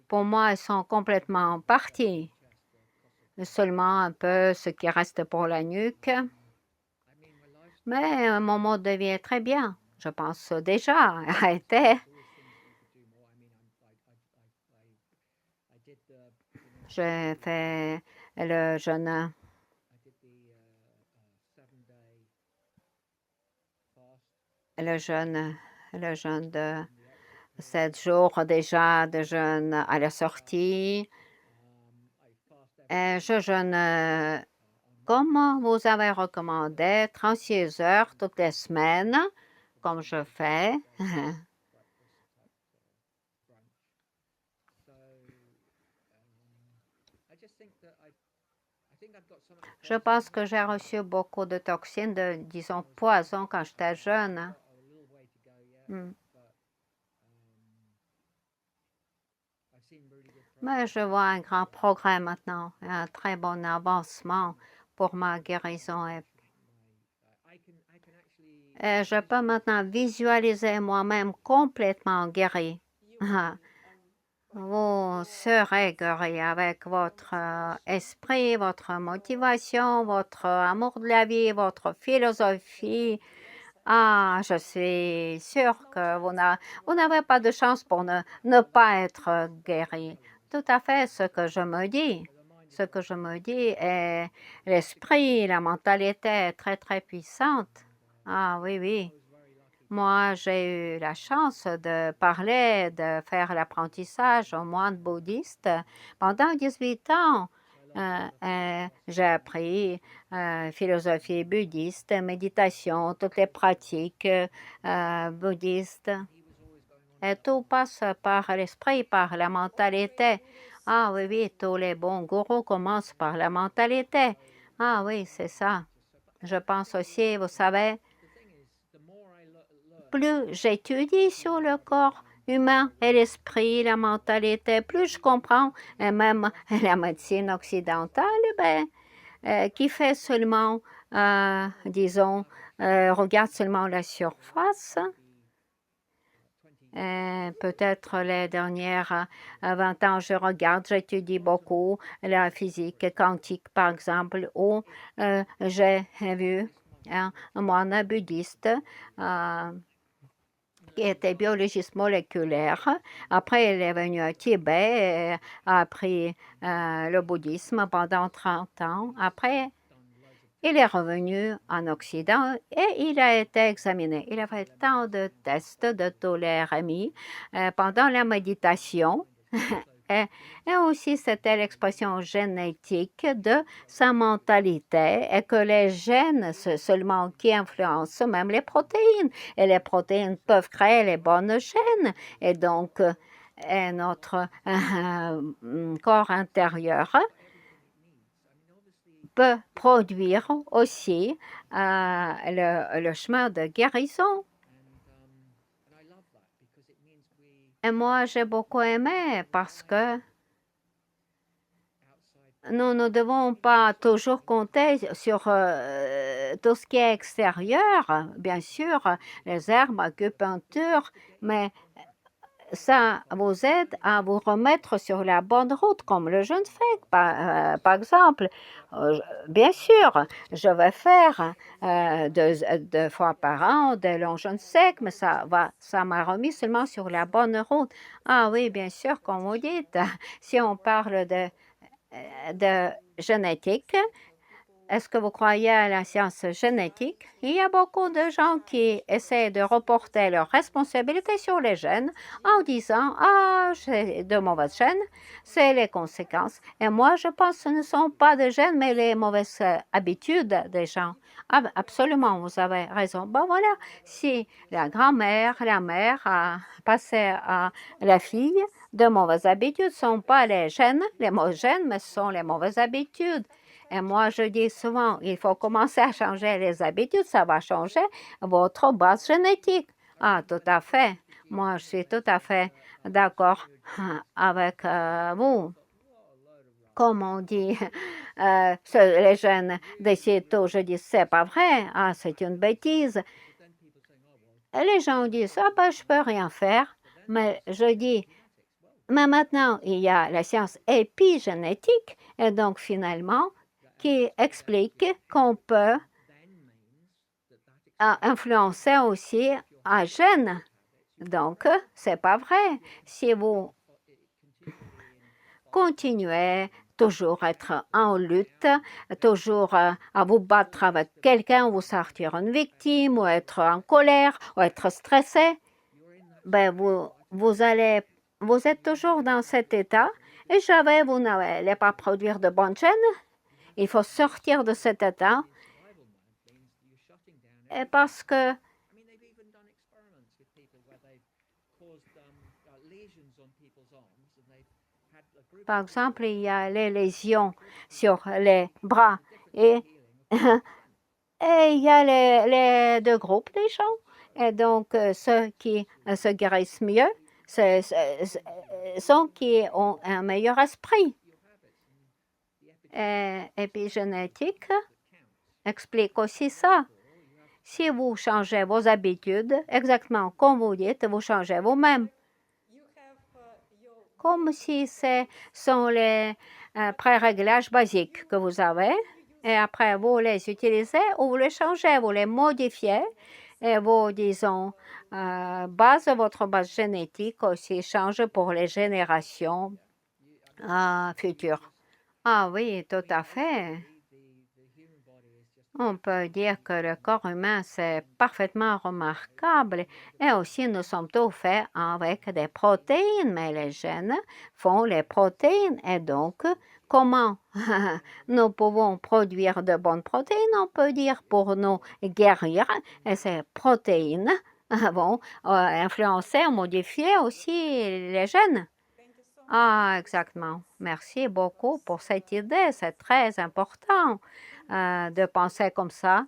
pour moi, ils sont complètement partis. Seulement un peu ce qui reste pour la nuque. Mais mon mode de vie est très bien. Je pense déjà a été. J'ai fait le jeûne, le jeûne, le jeûne de 7 jours déjà de jeûne à la sortie. Et je jeûne comme vous avez recommandé, 36 heures toutes les semaines, comme je fais. Je pense que j'ai reçu beaucoup de toxines, de, disons, poison quand j'étais jeune. Hmm. Mais je vois un grand progrès maintenant, un très bon avancement pour ma guérison. Et je peux maintenant visualiser moi-même complètement guéri. Vous serez guéri avec votre esprit, votre motivation, votre amour de la vie, votre philosophie. Ah, je suis sûre que vous n'avez pas de chance pour ne pas être guéri. Tout à fait ce que je me dis. Ce que je me dis est l'esprit, la mentalité est très, très puissante. Ah oui, oui. Moi, j'ai eu la chance de parler, de faire l'apprentissage aux moines bouddhistes pendant 18 ans. J'ai appris philosophie bouddhiste, méditation, toutes les pratiques bouddhistes. Et tout passe par l'esprit, par la mentalité. Ah oui, oui, tous les bons gourous commencent par la mentalité. Ah oui, c'est ça. Je pense aussi, vous savez, plus j'étudie sur le corps humain et l'esprit, la mentalité, plus je comprends, et même la médecine occidentale, qui fait seulement, disons, regarde seulement la surface. Peut-être les dernières 20 ans, je regarde, j'étudie beaucoup la physique quantique, par exemple, où j'ai vu un moine bouddhiste qui était biologiste moléculaire. Après, il est venu à Tibet et a appris le bouddhisme pendant 30 ans. Après, il est revenu en Occident et il a été examiné. Il a fait tant de tests de toléramie pendant la méditation. Et, et aussi, c'était l'expression génétique de sa mentalité et que les gènes seulement qui influencent même les protéines. Et les protéines peuvent créer les bonnes gènes. Et donc, et notre corps intérieur peut produire aussi le chemin de guérison. Et moi, j'ai beaucoup aimé parce que nous ne devons pas toujours compter sur tout ce qui est extérieur, bien sûr, les herbes, l'acupuncture, mais ça vous aide à vous remettre sur la bonne route, comme le jeûne fait, par exemple. Bien sûr, je vais faire 2 fois par an des longs jeûnes secs, mais ça m'a remis seulement sur la bonne route. Ah oui, bien sûr, comme vous dites, si on parle de génétique, est-ce que vous croyez à la science génétique? Il y a beaucoup de gens qui essaient de reporter leurs responsabilités sur les gènes en disant ah, j'ai de mauvaises gènes, c'est les conséquences. Et moi, je pense que ce ne sont pas des gènes, mais les mauvaises habitudes des gens. Ah, absolument, vous avez raison. Bon, voilà, si la grand-mère, la mère a passé à la fille, de mauvaises habitudes ne sont pas les gènes, les mauvais gènes, mais ce sont les mauvaises habitudes. Et moi, je dis souvent, il faut commencer à changer les habitudes, ça va changer votre base génétique. Ah, tout à fait. Moi, je suis tout à fait d'accord avec vous. Comme on dit, les jeunes décident, je dis, c'est pas vrai, ah, c'est une bêtise. Et les gens disent, ah, ben, je peux rien faire. Mais je dis, mais maintenant, il y a la science épigénétique, et donc finalement, qui explique qu'on peut influencer aussi un gène. Donc, c'est pas vrai. Si vous continuez toujours être en lutte, toujours à vous battre avec quelqu'un, vous sortir une victime, ou être en colère, ou être stressé, ben vous êtes toujours dans cet état et jamais vous n'allez pas produire de bonnes gènes. Il faut sortir de cet état et parce que, par exemple, il y a les lésions sur les bras et, et il y a les 2 groupes des gens. Et donc, ceux qui se guérissent mieux sont qui ont un meilleur esprit. Et épigénétique explique aussi ça. Si vous changez vos habitudes, exactement comme vous dites, vous changez vous-même. Comme si ce sont les pré-réglages basiques que vous avez. Et après, vous les utilisez ou vous les changez, vous les modifiez. Et vous, disons, votre base génétique aussi change pour les générations futures. Ah oui, tout à fait. On peut dire que le corps humain, c'est parfaitement remarquable et aussi nous sommes tous faits avec des protéines, mais les gènes font les protéines et donc comment nous pouvons produire de bonnes protéines? On peut dire pour nous guérir et ces protéines vont influencer, modifier aussi les gènes. Ah, exactement. Merci beaucoup pour cette idée. C'est très important de penser comme ça,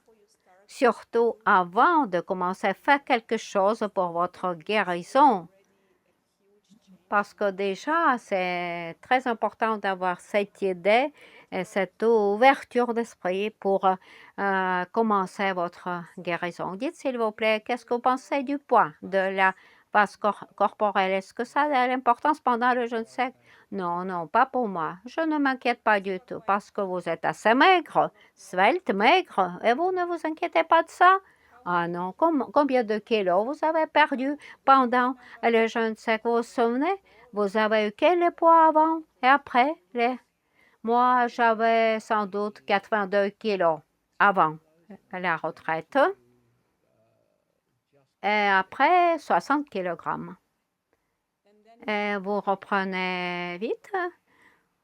surtout avant de commencer à faire quelque chose pour votre guérison. Parce que déjà, c'est très important d'avoir cette idée et cette ouverture d'esprit pour commencer votre guérison. Dites, s'il vous plaît, qu'est-ce que vous pensez du poids, de la Masse corporelle, est-ce que ça a l'importance pendant le jeûne sec? Non, non, pas pour moi. Je ne m'inquiète pas du tout parce que vous êtes assez maigre, svelte, maigre, et vous ne vous inquiétez pas de ça? Ah non, combien de kilos vous avez perdu pendant le jeûne sec? Vous vous souvenez? Vous avez eu quel poids avant et après? Moi, j'avais sans doute 82 kilos avant la retraite et après 60 kilogrammes. Et vous reprenez vite?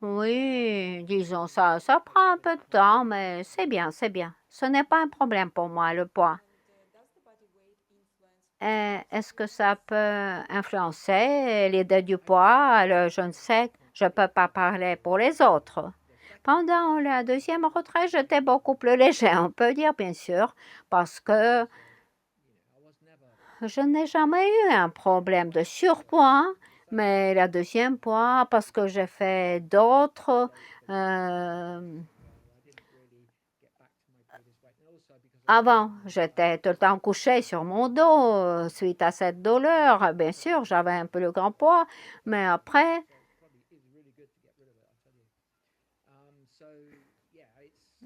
Oui, disons ça, ça prend un peu de temps, mais c'est bien, c'est bien. Ce n'est pas un problème pour moi, le poids. Est-ce que ça peut influencer l'idée du poids, le jeûne sec? Je ne peux pas parler pour les autres. Pendant la deuxième retraite, j'étais beaucoup plus léger, on peut dire bien sûr, parce que je n'ai jamais eu un problème de surpoids, mais la deuxième fois, parce que j'ai fait d'autres... avant, j'étais tout le temps couchée sur mon dos suite à cette douleur. Bien sûr, j'avais un peu le grand poids, mais après,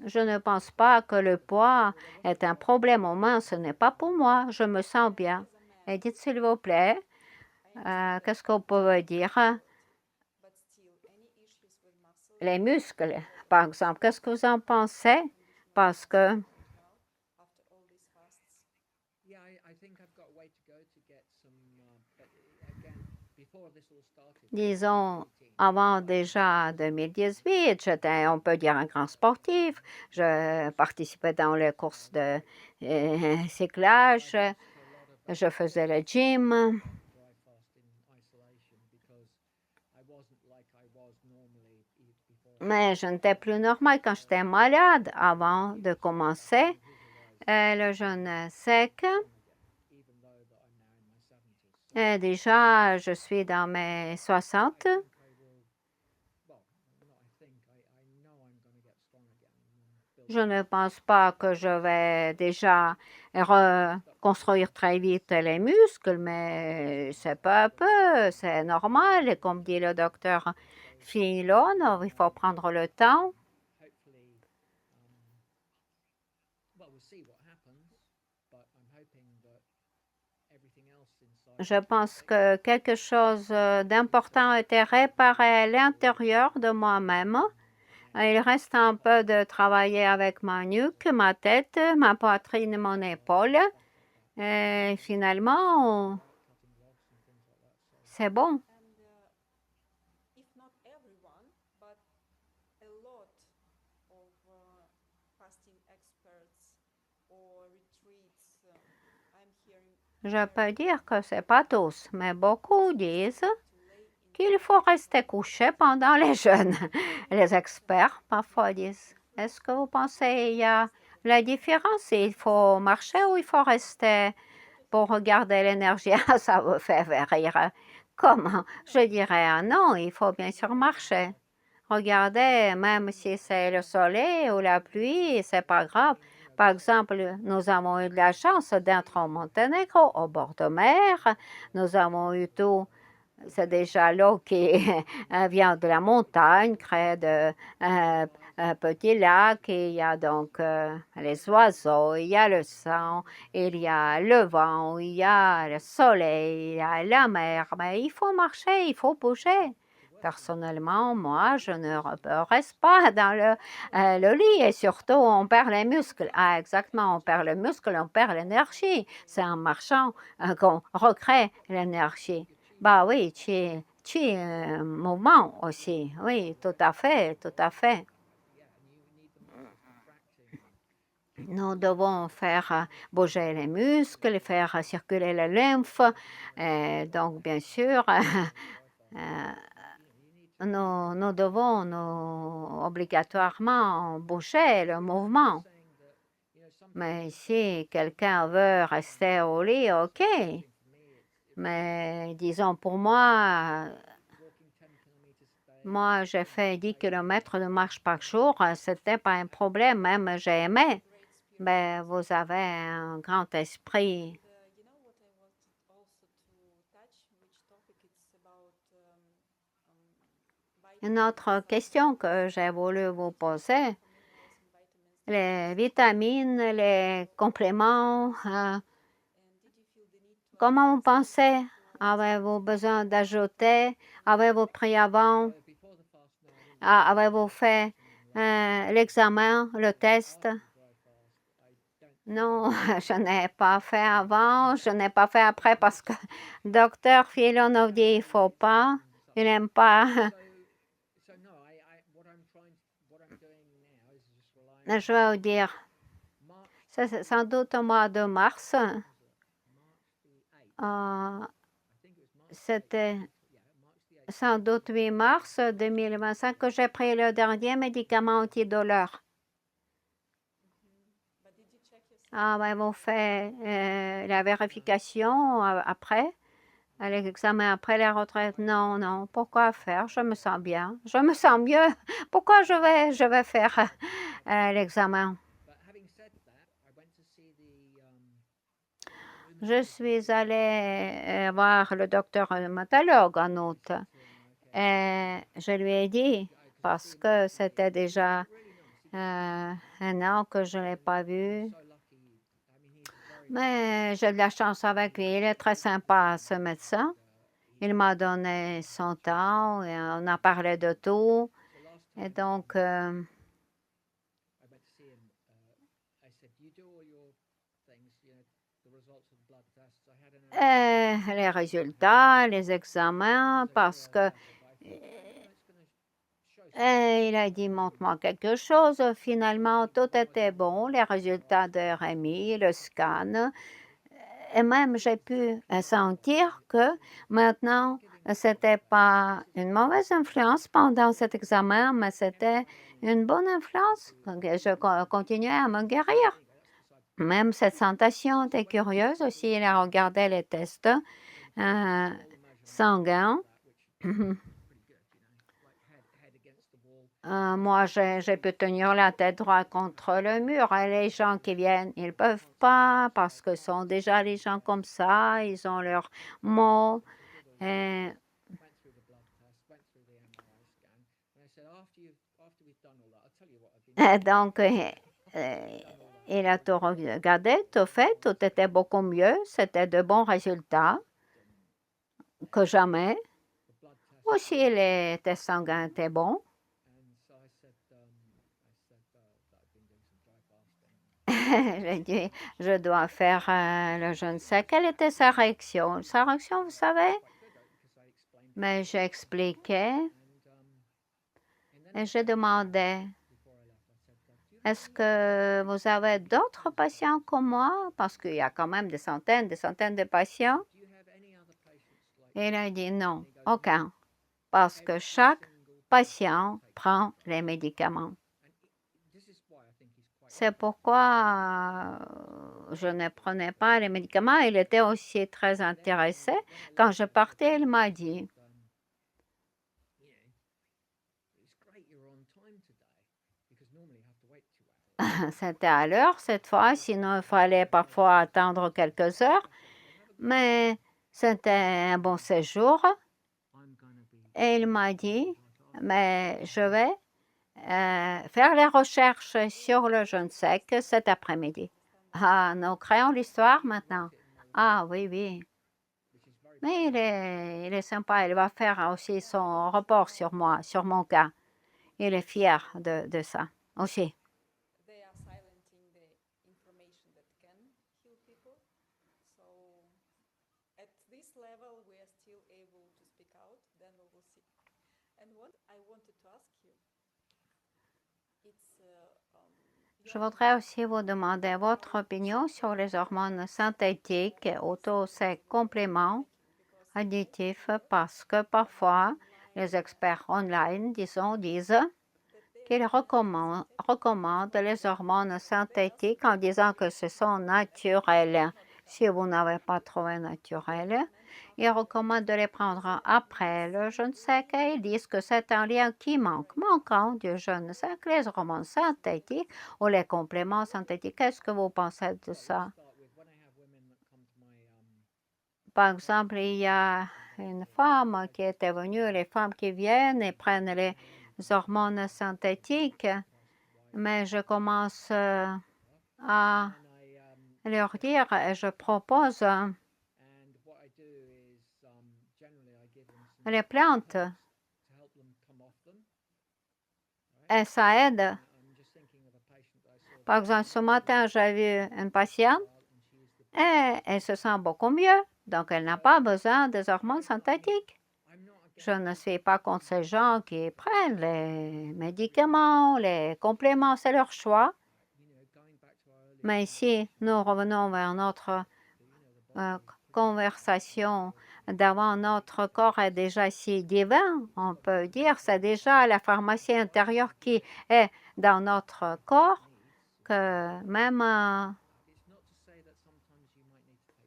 je ne pense pas que le poids est un problème au moins. Ce n'est pas pour moi. Je me sens bien. Et dites s'il vous plaît, qu'est-ce qu'on peut dire? Les muscles, par exemple, qu'est-ce que vous en pensez? Parce que, disons, avant déjà 2018, j'étais, on peut dire, un grand sportif. Je participais dans les courses de cyclage. Je faisais le gym. Mais je n'étais plus normale quand j'étais malade avant de commencer le jeûne sec. Et déjà, je suis dans mes 60. Je ne pense pas que je vais déjà reconstruire très vite les muscles, mais c'est peu à peu, c'est normal. Et comme dit le docteur Filon, il faut prendre le temps. Je pense que quelque chose d'important a été réparé à l'intérieur de moi-même. Il reste un peu de travailler avec ma nuque, ma tête, ma poitrine, mon épaule. Et finalement, c'est bon. Je peux dire que c'est pas tous, mais beaucoup disent qu'il faut rester couché pendant les jeûnes. Les experts parfois disent, est-ce que vous pensez qu'il y a la différence? Il faut marcher ou il faut rester pour regarder l'énergie? Ah, ça vous fait rire. Comment? Je dirais, ah non, il faut bien sûr marcher. Regardez, même si c'est le soleil ou la pluie, c'est pas grave. Par exemple, nous avons eu de la chance d'être au Monténégro, au bord de mer. Nous avons eu tout. C'est déjà l'eau qui vient de la montagne, crée de petits lacs. Il y a donc les oiseaux, il y a le sang, il y a le vent, il y a le soleil, il y a la mer. Mais il faut marcher, il faut bouger. Personnellement, moi, je ne reste pas dans le lit et surtout, on perd les muscles. Ah, exactement, on perd le muscle, on perd l'énergie. C'est en marchant qu'on recrée l'énergie. Bah oui, tu es mouvement aussi. Oui, tout à fait, tout à fait. Nous devons faire bouger les muscles, faire circuler la lymphe. Donc, bien sûr, nous devons obligatoirement bouger le mouvement. Mais si quelqu'un veut rester au lit, OK. Mais disons pour moi, j'ai fait 10 kilomètres de marche par jour. C'était pas un problème, même j'ai aimé. Mais vous avez un grand esprit. Une autre question que j'ai voulu vous poser, les vitamines, les compléments, comment vous pensez? Avez-vous besoin d'ajouter? Avez-vous pris avant? Avez-vous fait l'examen, le test? Non, je n'ai pas fait avant, je n'ai pas fait après parce que docteur Filonov dit il ne faut pas, il n'aime pas. Je vais vous dire, c'est sans doute au mois de mars. C'était sans doute 8 mars 2025 que j'ai pris le dernier médicament antidouleur. Vous fait la vérification après, l'examen après la retraite? Non, non. Pourquoi faire? Je me sens bien. Je me sens mieux. Pourquoi je vais faire l'examen? Je suis allée voir le docteur rhumatologue en août et je lui ai dit, parce que c'était déjà un an que je ne l'ai pas vu, mais j'ai de la chance avec lui. Il est très sympa, ce médecin. Il m'a donné son temps et on a parlé de tout. Et donc, les résultats, les examens, parce que il a dit, montre-moi quelque chose. Finalement, tout était bon, les résultats de RMI, le scan. Et même, j'ai pu sentir que maintenant, c'était pas une mauvaise influence pendant cet examen, mais c'était une bonne influence. Donc, je continuais à me guérir. Même cette sensation était curieuse aussi. Il a regardé les tests sanguins. Moi, j'ai pu tenir la tête droite contre le mur. Et les gens qui viennent, ils ne peuvent pas parce que ce sont déjà les gens comme ça. Ils ont leurs mots. Et, et donc, il a tout regardé, tout fait. Tout était beaucoup mieux. C'était de bons résultats que jamais. Aussi, les tests sanguins étaient bons. J'ai dit, je dois faire le je ne sais. Quelle était sa réaction? Sa réaction, vous savez? Mais j'expliquais et je demandais, est-ce que vous avez d'autres patients comme moi? Parce qu'il y a quand même des centaines de patients. Et il a dit non, aucun, parce que chaque patient prend les médicaments. C'est pourquoi je ne prenais pas les médicaments. Il était aussi très intéressé. Quand je partais, il m'a dit, c'était à l'heure cette fois, sinon il fallait parfois attendre quelques heures, mais c'était un bon séjour. Et il m'a dit, mais je vais faire les recherches sur le jeûne sec cet après-midi. Ah, nous créons l'histoire maintenant. Ah oui, oui. Mais il est sympa. Il va faire aussi son rapport sur moi, sur mon cas. Il est fier de ça aussi. Je voudrais aussi vous demander votre opinion sur les hormones synthétiques ou tous ces compléments additifs parce que parfois les experts online, disent qu'ils recommandent les hormones synthétiques en disant que ce sont naturelles. Si vous n'avez pas trouvé naturel, ils recommandent de les prendre après le jeûne sec et ils disent que c'est un lien qui manquant du jeûne sec, les hormones synthétiques ou les compléments synthétiques. Qu'est-ce que vous pensez de ça? Par exemple, il y a une femme qui était venue, les femmes qui viennent et prennent les hormones synthétiques, mais je commence à leur dire et je propose les plantes et ça aide. Par exemple, ce matin, j'ai vu une patiente et elle se sent beaucoup mieux, donc elle n'a pas besoin des hormones synthétiques. Je ne suis pas contre ces gens qui prennent les médicaments, les compléments, c'est leur choix. Mais si nous revenons vers notre conversation d'avant, notre corps est déjà si divin, on peut dire, c'est déjà la pharmacie intérieure qui est dans notre corps, que même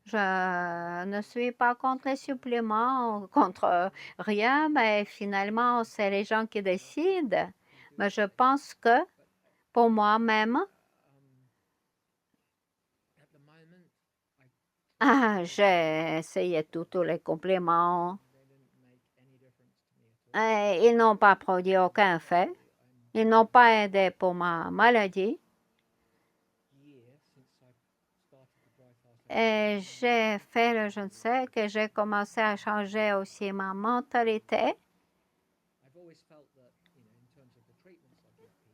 je ne suis pas contre les suppléments, contre rien, mais finalement, c'est les gens qui décident. Mais je pense que pour moi-même, j'ai essayé tous les compléments. Et ils n'ont pas produit aucun effet. Ils n'ont pas aidé pour ma maladie. Et j'ai fait le je ne sais que j'ai commencé à changer aussi ma mentalité.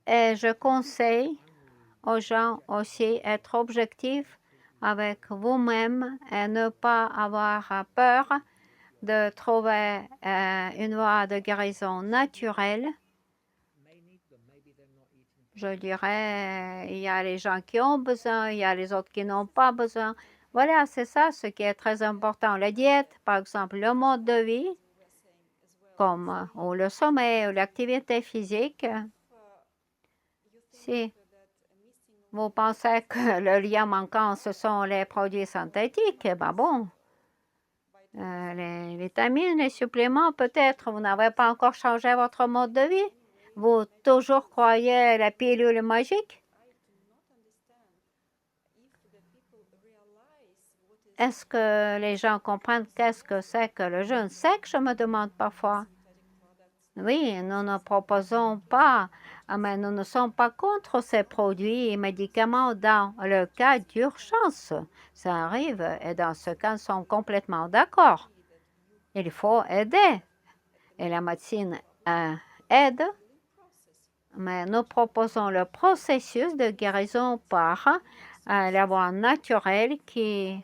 Et je conseille aux gens aussi être objectifs avec vous-même et ne pas avoir peur de trouver une voie de guérison naturelle. Je dirais, il y a les gens qui ont besoin, il y a les autres qui n'ont pas besoin. Voilà, c'est ça ce qui est très important. La diète, par exemple, le mode de vie, comme ou le sommeil ou l'activité physique. Si vous pensez que le lien manquant, ce sont les produits synthétiques, ben bon, les vitamines, les suppléments, peut-être, vous n'avez pas encore changé votre mode de vie. Vous toujours croyez à la pilule magique? Est-ce que les gens comprennent qu'est-ce que c'est que le jeûne sec? Je me demande parfois. Oui, nous ne proposons pas, mais nous ne sommes pas contre ces produits et médicaments dans le cas d'urgence. Ça arrive et dans ce cas, nous sommes complètement d'accord. Il faut aider et la médecine aide, mais nous proposons le processus de guérison par la voie naturelle qui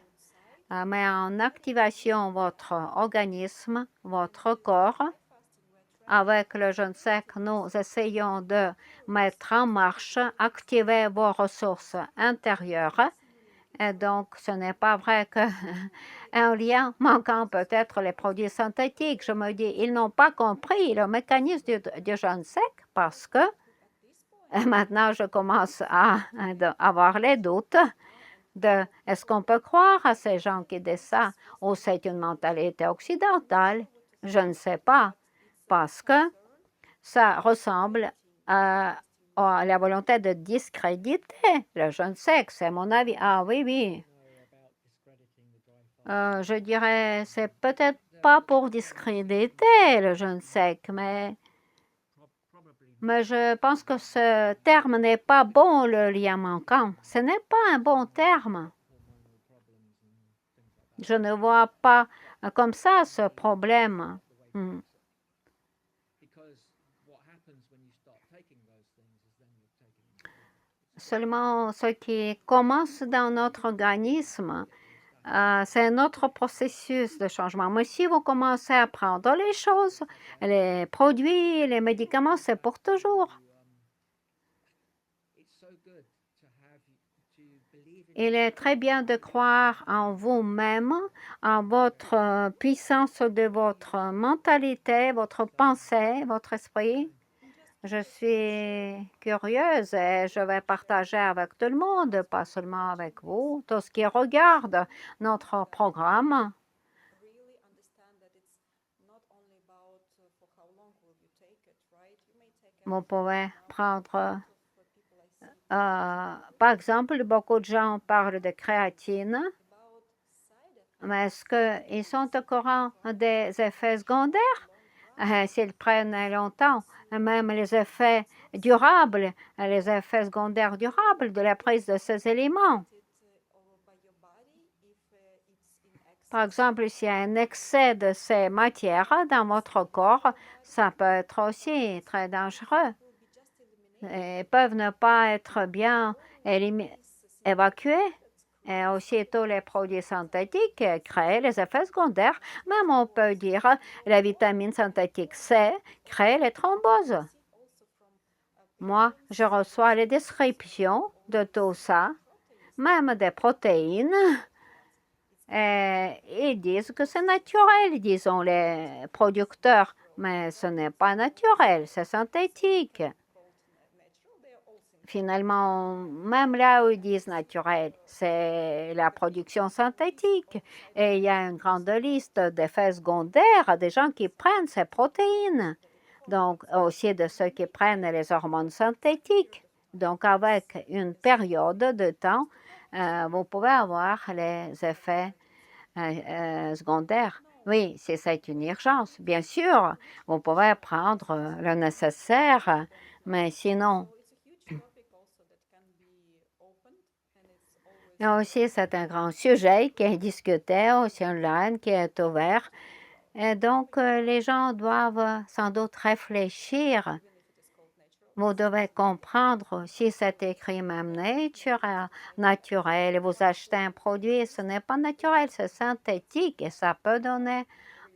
met en activation votre organisme, votre corps. Avec le jeûne sec, nous essayons de mettre en marche, activer vos ressources intérieures. Et donc, ce n'est pas vrai qu'un lien manquant peut-être les produits synthétiques. Je me dis, ils n'ont pas compris le mécanisme du jeûne sec parce que maintenant, je commence à avoir les doutes de est-ce qu'on peut croire à ces gens qui disent ça ou c'est une mentalité occidentale? Je ne sais pas parce que ça ressemble à la volonté de discréditer le jeûne sec, c'est mon avis. Ah oui, oui. Je dirais, c'est peut-être pas pour discréditer le jeûne sec, mais je pense que ce terme n'est pas bon, le lien manquant. Ce n'est pas un bon terme. Je ne vois pas comme ça ce problème. Seulement, ce qui commence dans notre organisme, c'est un autre processus de changement. Mais si vous commencez à prendre les choses, les produits, les médicaments, c'est pour toujours. Il est très bien de croire en vous-même, en votre puissance de votre mentalité, votre pensée, votre esprit. Je suis curieuse et je vais partager avec tout le monde, pas seulement avec vous, tout ce qui regarde notre programme. Vous pouvez prendre, par exemple, beaucoup de gens parlent de créatine. Mais est-ce qu'ils sont au courant des effets secondaires? S'ils prennent longtemps, même les effets durables, les effets secondaires durables de la prise de ces éléments. Par exemple, s'il y a un excès de ces matières dans votre corps, ça peut être aussi très dangereux. Ils peuvent ne pas être bien évacués. Et aussitôt, les produits synthétiques créent les effets secondaires. Même on peut dire la vitamine synthétique C crée les thromboses. Moi, je reçois les descriptions de tout ça, même des protéines. Et ils disent que c'est naturel, disons les producteurs, mais ce n'est pas naturel, c'est synthétique. Finalement, même là où ils disent naturel, c'est la production synthétique. Et il y a une grande liste d'effets secondaires des gens qui prennent ces protéines. Donc, aussi de ceux qui prennent les hormones synthétiques. Donc, avec une période de temps, vous pouvez avoir les effets secondaires. Oui, si c'est une urgence, bien sûr, vous pouvez prendre le nécessaire, mais sinon, et aussi, c'est un grand sujet qui est discuté aussi online, qui est ouvert. Et donc, les gens doivent sans doute réfléchir. Vous devez comprendre si c'est écrit même naturel, et vous achetez un produit, ce n'est pas naturel, c'est synthétique et ça peut donner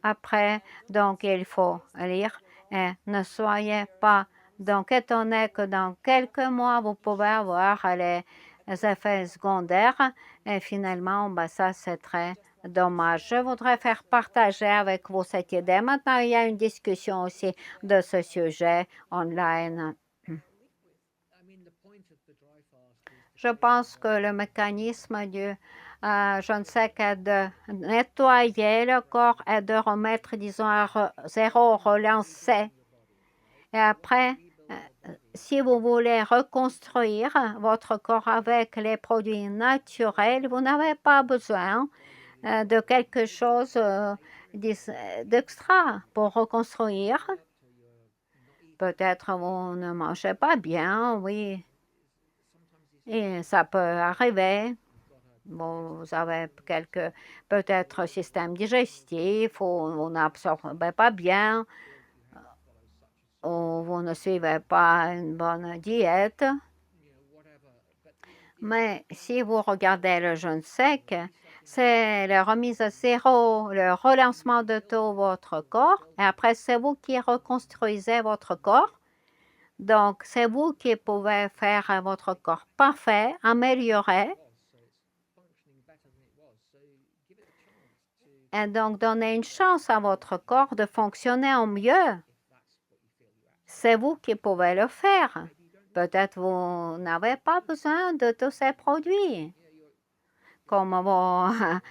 après. Donc, il faut lire et ne soyez pas donc étonné que dans quelques mois, vous pouvez avoir les effets secondaires et finalement, ça c'est très dommage. Je voudrais faire partager avec vous cette idée. Maintenant, il y a une discussion aussi de ce sujet online. Je pense que le mécanisme du je ne sais que de nettoyer le corps et de remettre, disons, à zéro, relancer. Et après, si vous voulez reconstruire votre corps avec les produits naturels, vous n'avez pas besoin de quelque chose d'extra pour reconstruire. Peut-être vous ne mangez pas bien, oui, et ça peut arriver. Bon, vous avez peut-être système digestif ou vous n'absorbez pas bien ou vous ne suivez pas une bonne diète. Mais si vous regardez le jeûne sec, c'est la remise à zéro, le relancement de tout votre corps. Et après, c'est vous qui reconstruisez votre corps. Donc, c'est vous qui pouvez faire votre corps parfait, amélioré. Et donc, donner une chance à votre corps de fonctionner au mieux. C'est vous qui pouvez le faire. Peut-être vous n'avez pas besoin de tous ces produits, comme vos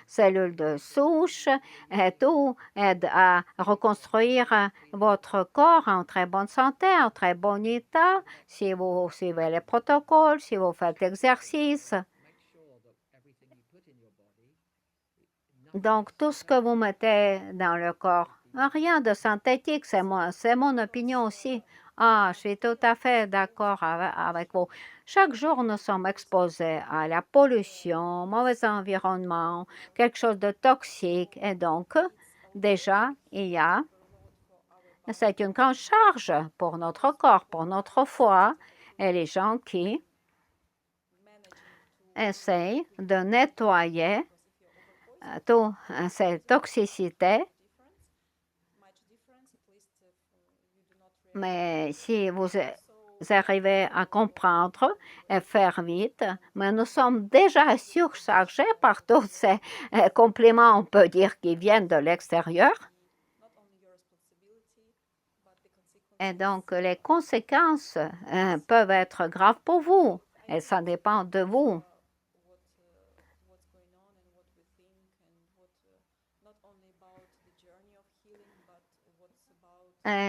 cellules de souche et tout, aide à reconstruire votre corps en très bonne santé, en très bon état, si vous suivez les protocoles, si vous faites l'exercice. Donc, tout ce que vous mettez dans le corps, rien de synthétique, c'est mon opinion aussi. Ah, je suis tout à fait d'accord avec vous. Chaque jour, nous sommes exposés à la pollution, mauvais environnement, quelque chose de toxique. Et donc, déjà, c'est une grande charge pour notre corps, pour notre foi. Et les gens qui essayent de nettoyer toute cette toxicité. Mais si vous arrivez à comprendre et faire vite, mais nous sommes déjà surchargés par tous ces compléments, on peut dire, qui viennent de l'extérieur. Et donc, les conséquences peuvent être graves pour vous. Et ça dépend de vous.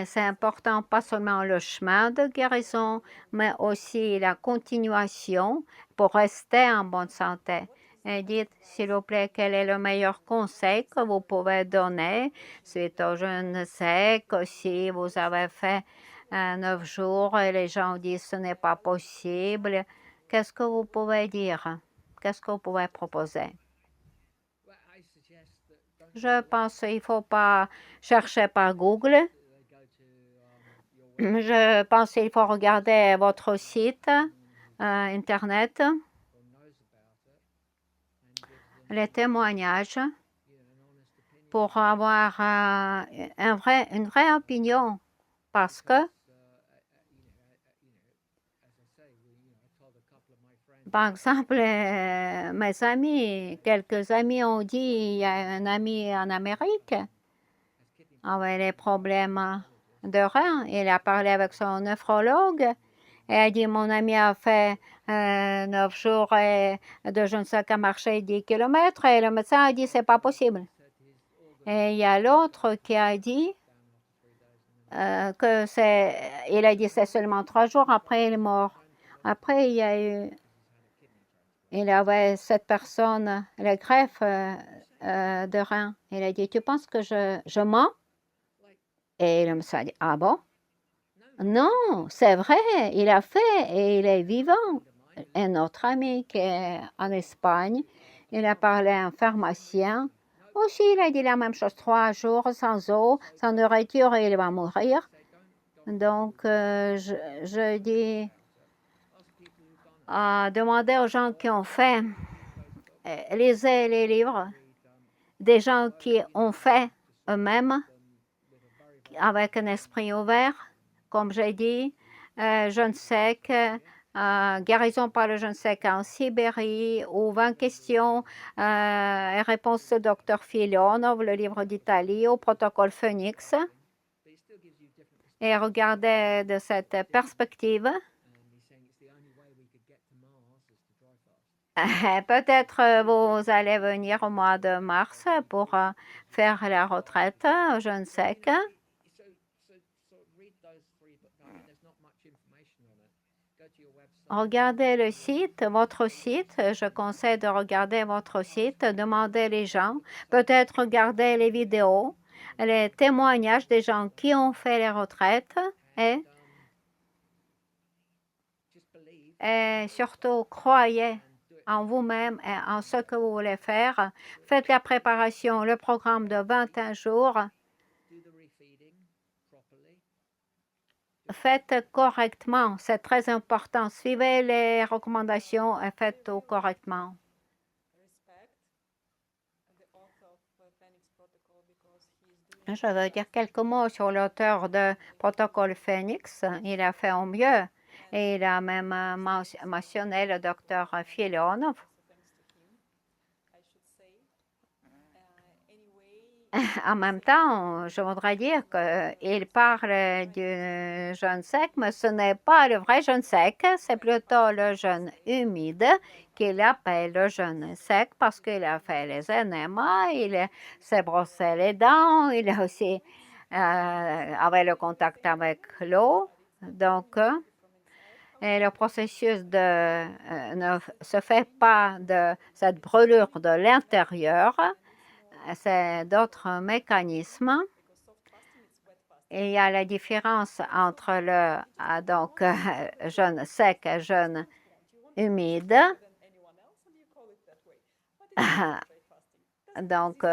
C'est important, pas seulement le chemin de guérison, mais aussi la continuation pour rester en bonne santé. Et dites, s'il vous plaît, quel est le meilleur conseil que vous pouvez donner suite au jeûne sec? Si vous avez fait 9 jours et les gens disent ce n'est pas possible, qu'est-ce que vous pouvez dire? Qu'est-ce que vous pouvez proposer? Je pense qu'il ne faut pas chercher par Google. Je pense qu'il faut regarder votre site Internet, les témoignages pour avoir une vraie opinion parce que, par exemple, mes amis, quelques amis ont dit, il y a un ami en Amérique avec les problèmes de rein. Il a parlé avec son nephrologue et a dit, mon ami a fait 9 jours de je ne sais qu'a marché 10 kilomètres et le médecin a dit, c'est pas possible. Et il y a l'autre qui a dit il a dit c'est seulement 3 jours après il est mort. Après, il avait cette personne, la greffe de rein. Il a dit, tu penses que je mens? Et le médecin a dit, ah bon? Non, c'est vrai, il a fait et il est vivant. Un autre ami qui est en Espagne, il a parlé à un pharmacien. Aussi, il a dit la même chose, 3 jours sans eau, sans nourriture, et il va mourir. Donc, je dis, demandez aux gens qui ont fait, lisez les livres des gens qui ont fait eux-mêmes avec un esprit ouvert, comme j'ai dit, jeûne sec, guérison par le jeûne sec en Sibérie, ou 20 questions et réponses du docteur Filionov, le livre d'Italie, au protocole Phoenix. Et regardez de cette perspective. Peut-être vous allez venir au mois de mars pour faire la retraite au jeûne sec. Regardez le site, votre site. Je conseille de regarder votre site, demandez les gens, peut-être regarder les vidéos, les témoignages des gens qui ont fait les retraites et surtout croyez en vous-même et en ce que vous voulez faire. Faites la préparation, le programme de 21 jours. Faites correctement, c'est très important. Suivez les recommandations et faites tout correctement. Je veux dire quelques mots sur l'auteur de Protocole Phoenix. Il a fait au mieux et il a même mentionné le docteur Filionov. En même temps, je voudrais dire qu'il parle du jeûne sec, mais ce n'est pas le vrai jeûne sec, c'est plutôt le jeûne humide qu'il appelle le jeûne sec parce qu'il a fait les énemas, il s'est brossé les dents, il a aussi avait le contact avec l'eau. Donc, et le processus ne se fait pas de cette brûlure de l'intérieur. C'est d'autres mécanismes. Et il y a la différence entre le jeûne sec et jeûne humide. Donc,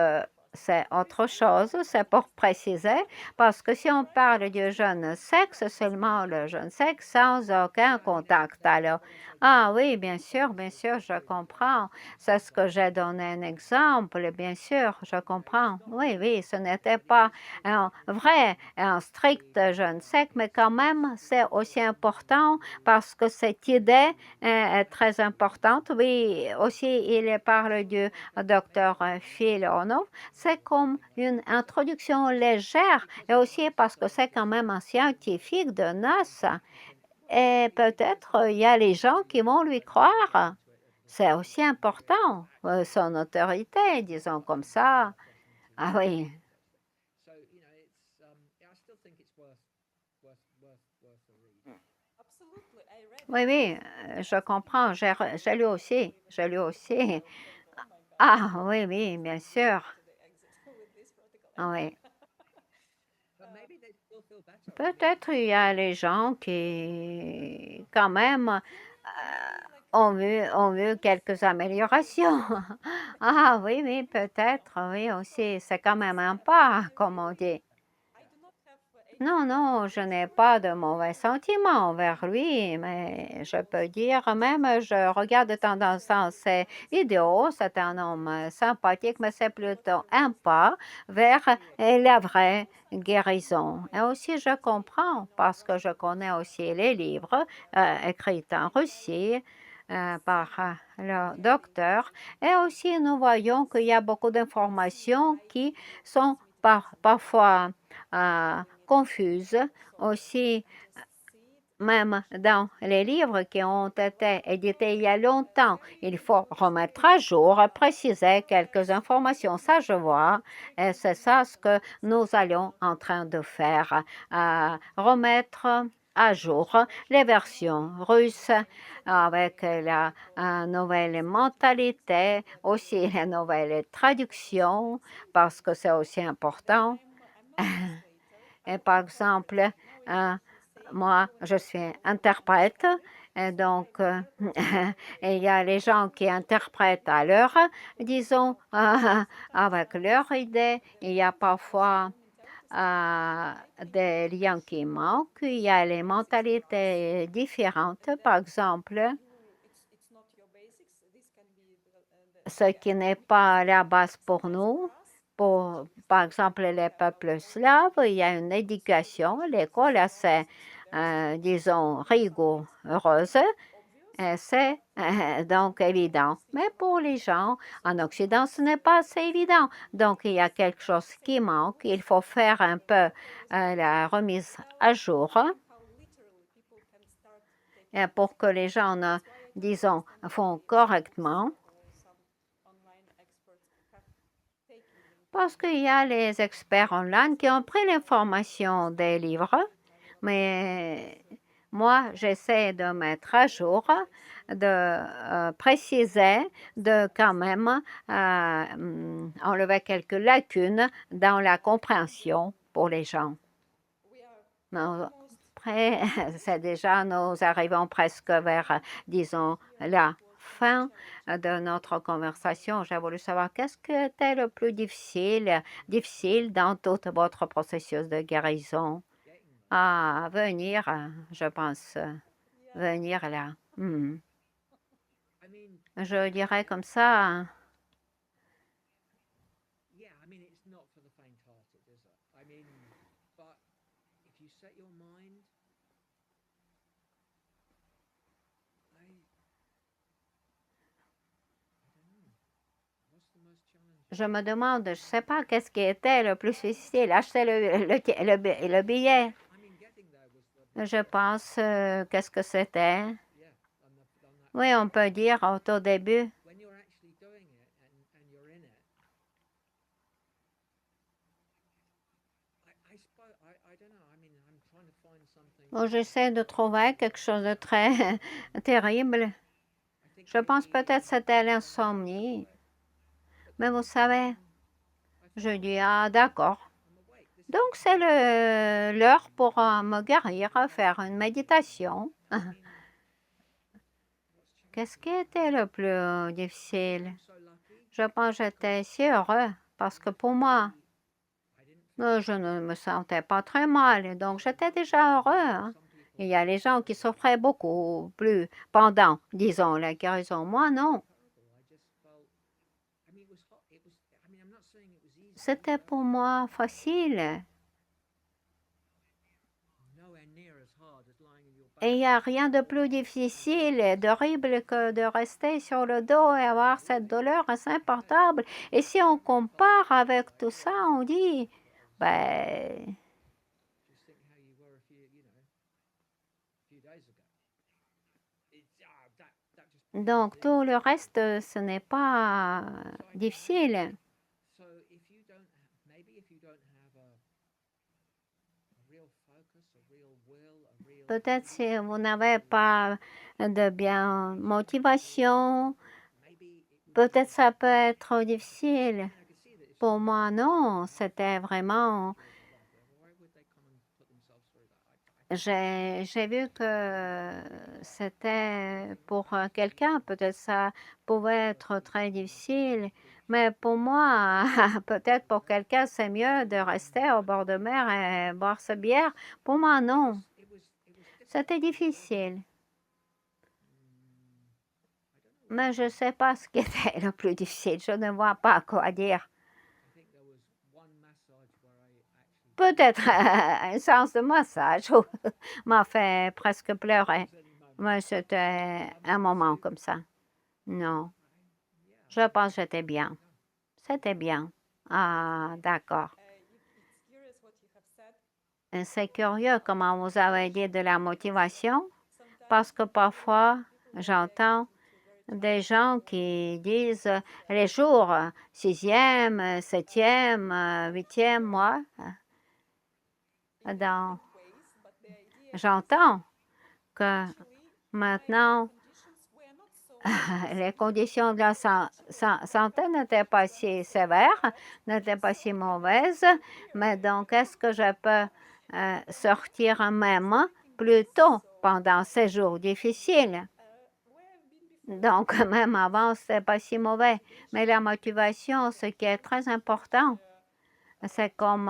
c'est autre chose, c'est pour préciser, parce que si on parle du jeûne sec, c'est seulement le jeûne sec sans aucun contact. Alors, ah oui, bien sûr, je comprends. C'est ce que j'ai donné un exemple, bien sûr, je comprends. Oui, oui, ce n'était pas un vrai, un strict jeûne sec, mais quand même, c'est aussi important parce que cette idée est très importante. Oui, aussi, il parle du docteur Filonov. C'est comme une introduction légère et aussi parce que c'est quand même un scientifique de NASA. Et peut-être il y a les gens qui vont lui croire. C'est aussi important, son autorité, disons comme ça. Ah oui. Oui, oui, je comprends. J'ai lu aussi. Ah oui, oui, bien sûr. Oui. Peut-être il y a les gens qui, quand même, ont vu quelques améliorations. Ah oui, oui, peut-être, oui aussi. C'est quand même un pas, comme on dit. Non, non, je n'ai pas de mauvais sentiments envers lui, mais je peux dire même, je regarde de temps en temps ses vidéos. C'est un homme sympathique, mais c'est plutôt un pas vers la vraie guérison. Et aussi, je comprends parce que je connais aussi les livres écrits en Russie par le docteur. Et aussi, nous voyons qu'il y a beaucoup d'informations qui sont parfois confuses. Aussi, même dans les livres qui ont été édités il y a longtemps, il faut remettre à jour, préciser quelques informations. Ça, je vois, et c'est ça ce que nous allons en train de faire, remettre à jour les versions russes avec la nouvelle mentalité, aussi les nouvelles traductions, parce que c'est aussi important. Et par exemple, euh, moi, je suis interprète, et donc il y a les gens qui interprètent à leur, disons, avec leur idée. Il y a parfois des liens qui manquent, il y a les mentalités différentes. Par exemple, ce qui n'est pas la base pour nous. Pour, par exemple, les peuples slaves, il y a une éducation, l'école assez, disons, rigoureuse, et c'est donc évident. Mais pour les gens en Occident, ce n'est pas assez évident. Donc, il y a quelque chose qui manque. Il faut faire un peu la remise à jour pour que les gens, disons, font correctement. Parce qu'il y a les experts online qui ont pris l'information des livres, mais moi, j'essaie de mettre à jour, de préciser, de quand même enlever quelques lacunes dans la compréhension pour les gens. Non, après, c'est déjà, nous arrivons presque vers, disons, la fin de notre conversation. J'ai voulu savoir qu'est-ce que était le plus difficile dans tout votre processus de guérison. À venir, je pense, venir là. Je dirais comme ça. Je me demande, je ne sais pas qu'est-ce qui était le plus difficile. Acheter le billet. Je pense, qu'est-ce que c'était? Oui, on peut dire au tout début. Bon, j'essaie de trouver quelque chose de très terrible. Je pense peut-être que c'était l'insomnie. Mais vous savez, je dis, ah d'accord. Donc c'est l'heure pour me guérir, faire une méditation. Qu'est-ce qui était le plus difficile? Je pense que j'étais si heureux parce que pour moi, je ne me sentais pas très mal, donc j'étais déjà heureux, hein. Il y a les gens qui souffraient beaucoup plus pendant, disons, la guérison. Moi, non. C'était pour moi facile. Et il n'y a rien de plus difficile et d'horrible que de rester sur le dos et avoir cette douleur insupportable. Et si on compare avec tout ça, on dit, ben, donc tout le reste, ce n'est pas difficile. Peut-être si vous n'avez pas de bien motivation, Peut-être ça peut être trop difficile. Pour moi, non, c'était vraiment... J'ai vu que c'était pour quelqu'un, peut-être ça pouvait être très difficile, mais pour moi, peut-être pour quelqu'un, c'est mieux de rester au bord de mer et boire sa bière. Pour moi, non. C'était difficile. Mais je ne sais pas ce qui était le plus difficile. Je ne vois pas quoi dire. Peut-être un séance de massage m'a fait presque pleurer. Mais c'était un moment comme ça. Non, je pense que j'étais bien. C'était bien. Ah, d'accord. C'est curieux comment vous avez dit de la motivation, parce que parfois, j'entends des gens qui disent les jours 6e, 7e, 8e mois. J'entends que maintenant, les conditions de la santé n'étaient pas si sévères, n'étaient pas si mauvaises, mais donc est-ce que je peux sortir même plus tôt pendant ces jours difficiles? Donc, même avant, ce n'est pas si mauvais. Mais la motivation, ce qui est très important, c'est comme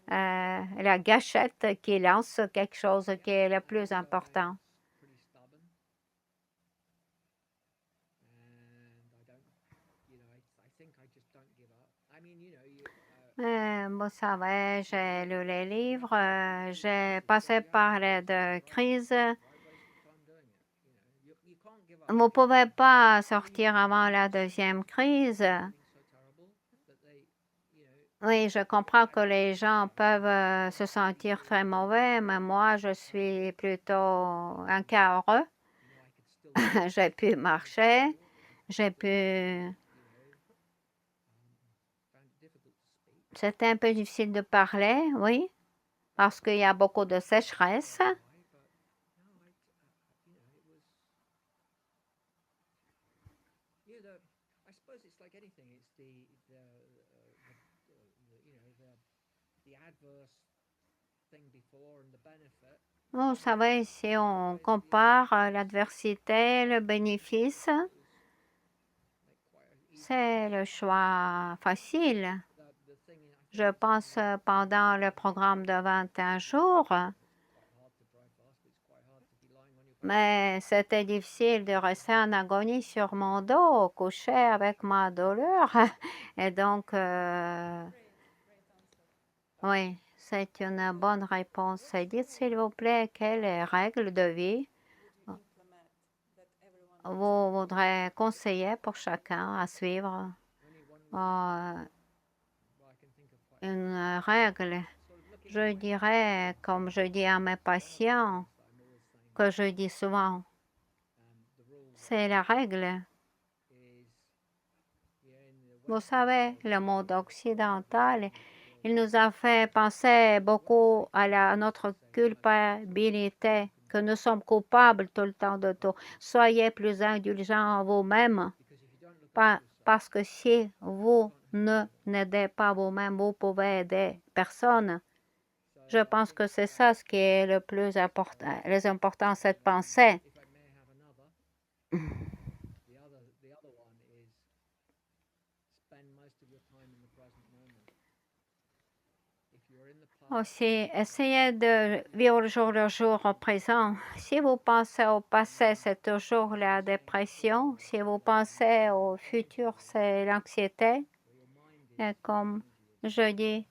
la gâchette qui lance quelque chose qui est le plus important. Vous savez, j'ai lu les livres, j'ai passé par les deux crises. Vous ne pouvez pas sortir avant la deuxième crise. Oui, je comprends que les gens peuvent se sentir très mauvais, mais moi, je suis plutôt un cas heureux. J'ai pu marcher, j'ai pu... C'était un peu difficile de parler, oui, parce qu'il y a beaucoup de sécheresse. Vous savez, si on compare l'adversité, le bénéfice, c'est le choix facile. Je pense pendant le programme de 21 jours, mais c'était difficile de rester en agonie sur mon dos, couché avec ma douleur. Et donc, oui, c'est une bonne réponse. Dites s'il vous plaît, quelles règles de vie vous voudrez conseiller pour chacun à suivre? Une règle, je dirais, comme je dis à mes patients, que je dis souvent, c'est la règle. Vous savez, le monde occidental, il nous a fait penser beaucoup à notre culpabilité, que nous sommes coupables tout le temps de tout. Soyez plus indulgents en vous-même, parce que si vous ne n'aidez pas vous-même, vous pouvez aider personne. Je pense que c'est ça ce qui est le plus important, cette pensée. Aussi, essayez de vivre jour le jour au présent. Si vous pensez au passé, c'est toujours la dépression. Si vous pensez au futur, c'est l'anxiété. Et comme je dis,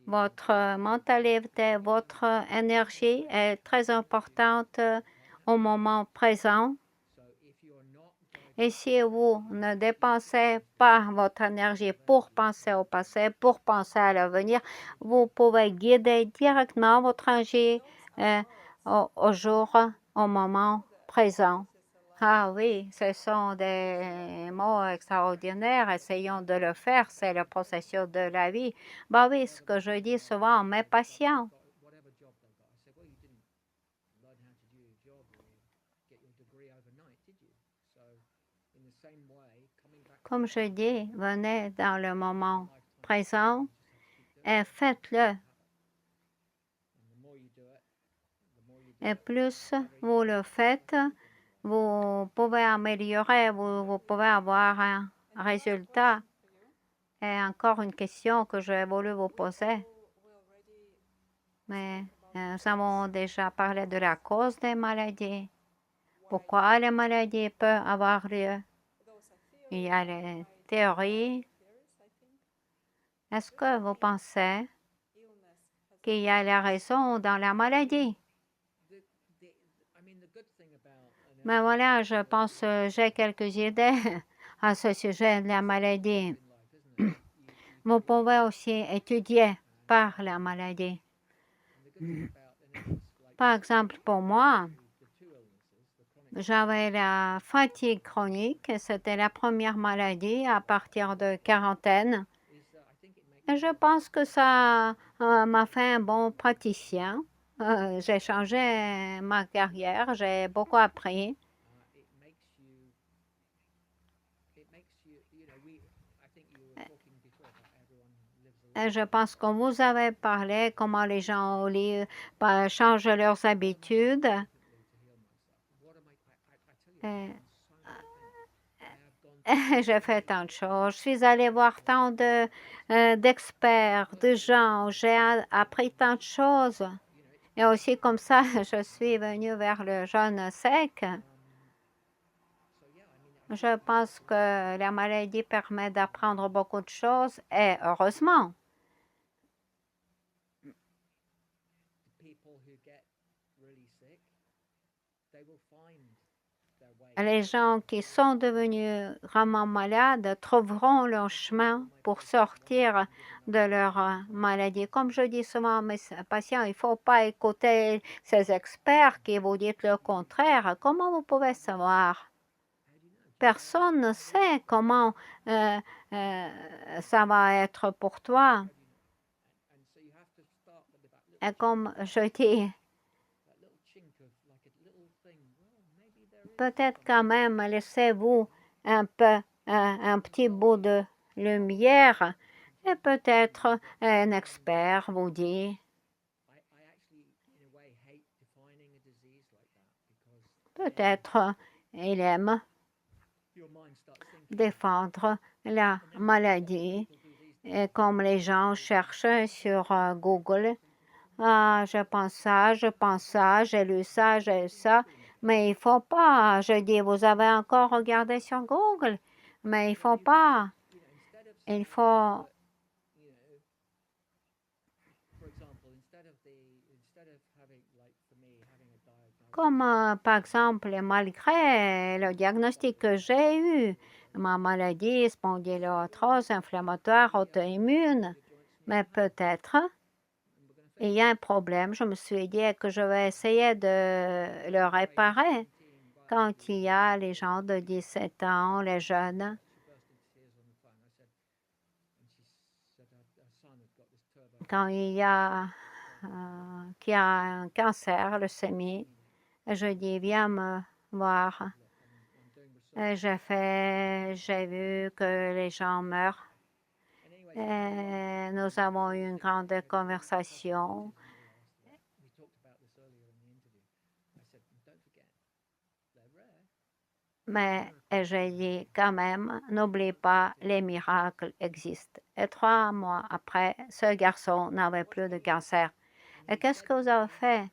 votre mentalité, votre énergie est très importante au moment présent. Et si vous ne dépensez pas votre énergie pour penser au passé, pour penser à l'avenir, vous pouvez guider directement votre énergie au jour, au moment présent. Ah oui, ce sont des mots extraordinaires. Essayons de le faire. C'est le processus de la vie. Bah oui, ce que je dis souvent à mes patients. Comme je dis, venez dans le moment présent et faites-le. Et plus vous le faites, vous pouvez améliorer, vous pouvez avoir un résultat. Et encore une question que j'ai voulu vous poser. Mais nous avons déjà parlé de la cause des maladies. Pourquoi les maladies peuvent avoir lieu? Il y a les théories. Est-ce que vous pensez qu'il y a la raison dans la maladie? Mais voilà, je pense que j'ai quelques idées à ce sujet de la maladie. Vous pouvez aussi étudier par la maladie. Par exemple, pour moi, j'avais la fatigue chronique. C'était la première maladie à partir de quarantaine. Et je pense que ça m'a fait un bon praticien. J'ai changé ma carrière, j'ai beaucoup appris. Et je pense que vous avez parlé comment les gens changent leurs habitudes. Et j'ai fait tant de choses. Je suis allée voir tant d'experts, de gens. J'ai appris tant de choses. Et aussi comme ça, je suis venue vers le jeûne sec. Je pense que la maladie permet d'apprendre beaucoup de choses et heureusement. Les gens qui sont devenus vraiment malades trouveront leur chemin pour sortir de leur maladie. Comme je dis souvent à mes patients, il ne faut pas écouter ces experts qui vous disent le contraire. Comment vous pouvez savoir? Personne ne sait comment ça va être pour toi. Et comme je dis, peut-être quand même laissez-vous un peu, un petit bout de lumière et peut-être un expert vous dit, peut-être il aime défendre la maladie. Et comme les gens cherchent sur Google, ah, je pense ça, j'ai lu ça, j'ai lu ça. Mais il faut pas. Je dis, vous avez encore regardé sur Google, mais il faut pas. Il faut. Comme par exemple, malgré le diagnostic que j'ai eu, ma maladie spondyloarthrose inflammatoire auto-immune, mais peut-être il y a un problème. Je me suis dit que je vais essayer de le réparer. Quand il y a les gens de 17 ans, les jeunes, quand il y a qui a un cancer, leucémie, je dis viens me voir. Et j'ai vu que les gens meurent. Et nous avons eu une grande conversation. Mais j'ai dit quand même, n'oublie pas, les miracles existent. Et 3 mois après, ce garçon n'avait plus de cancer. Et qu'est-ce que vous avez fait?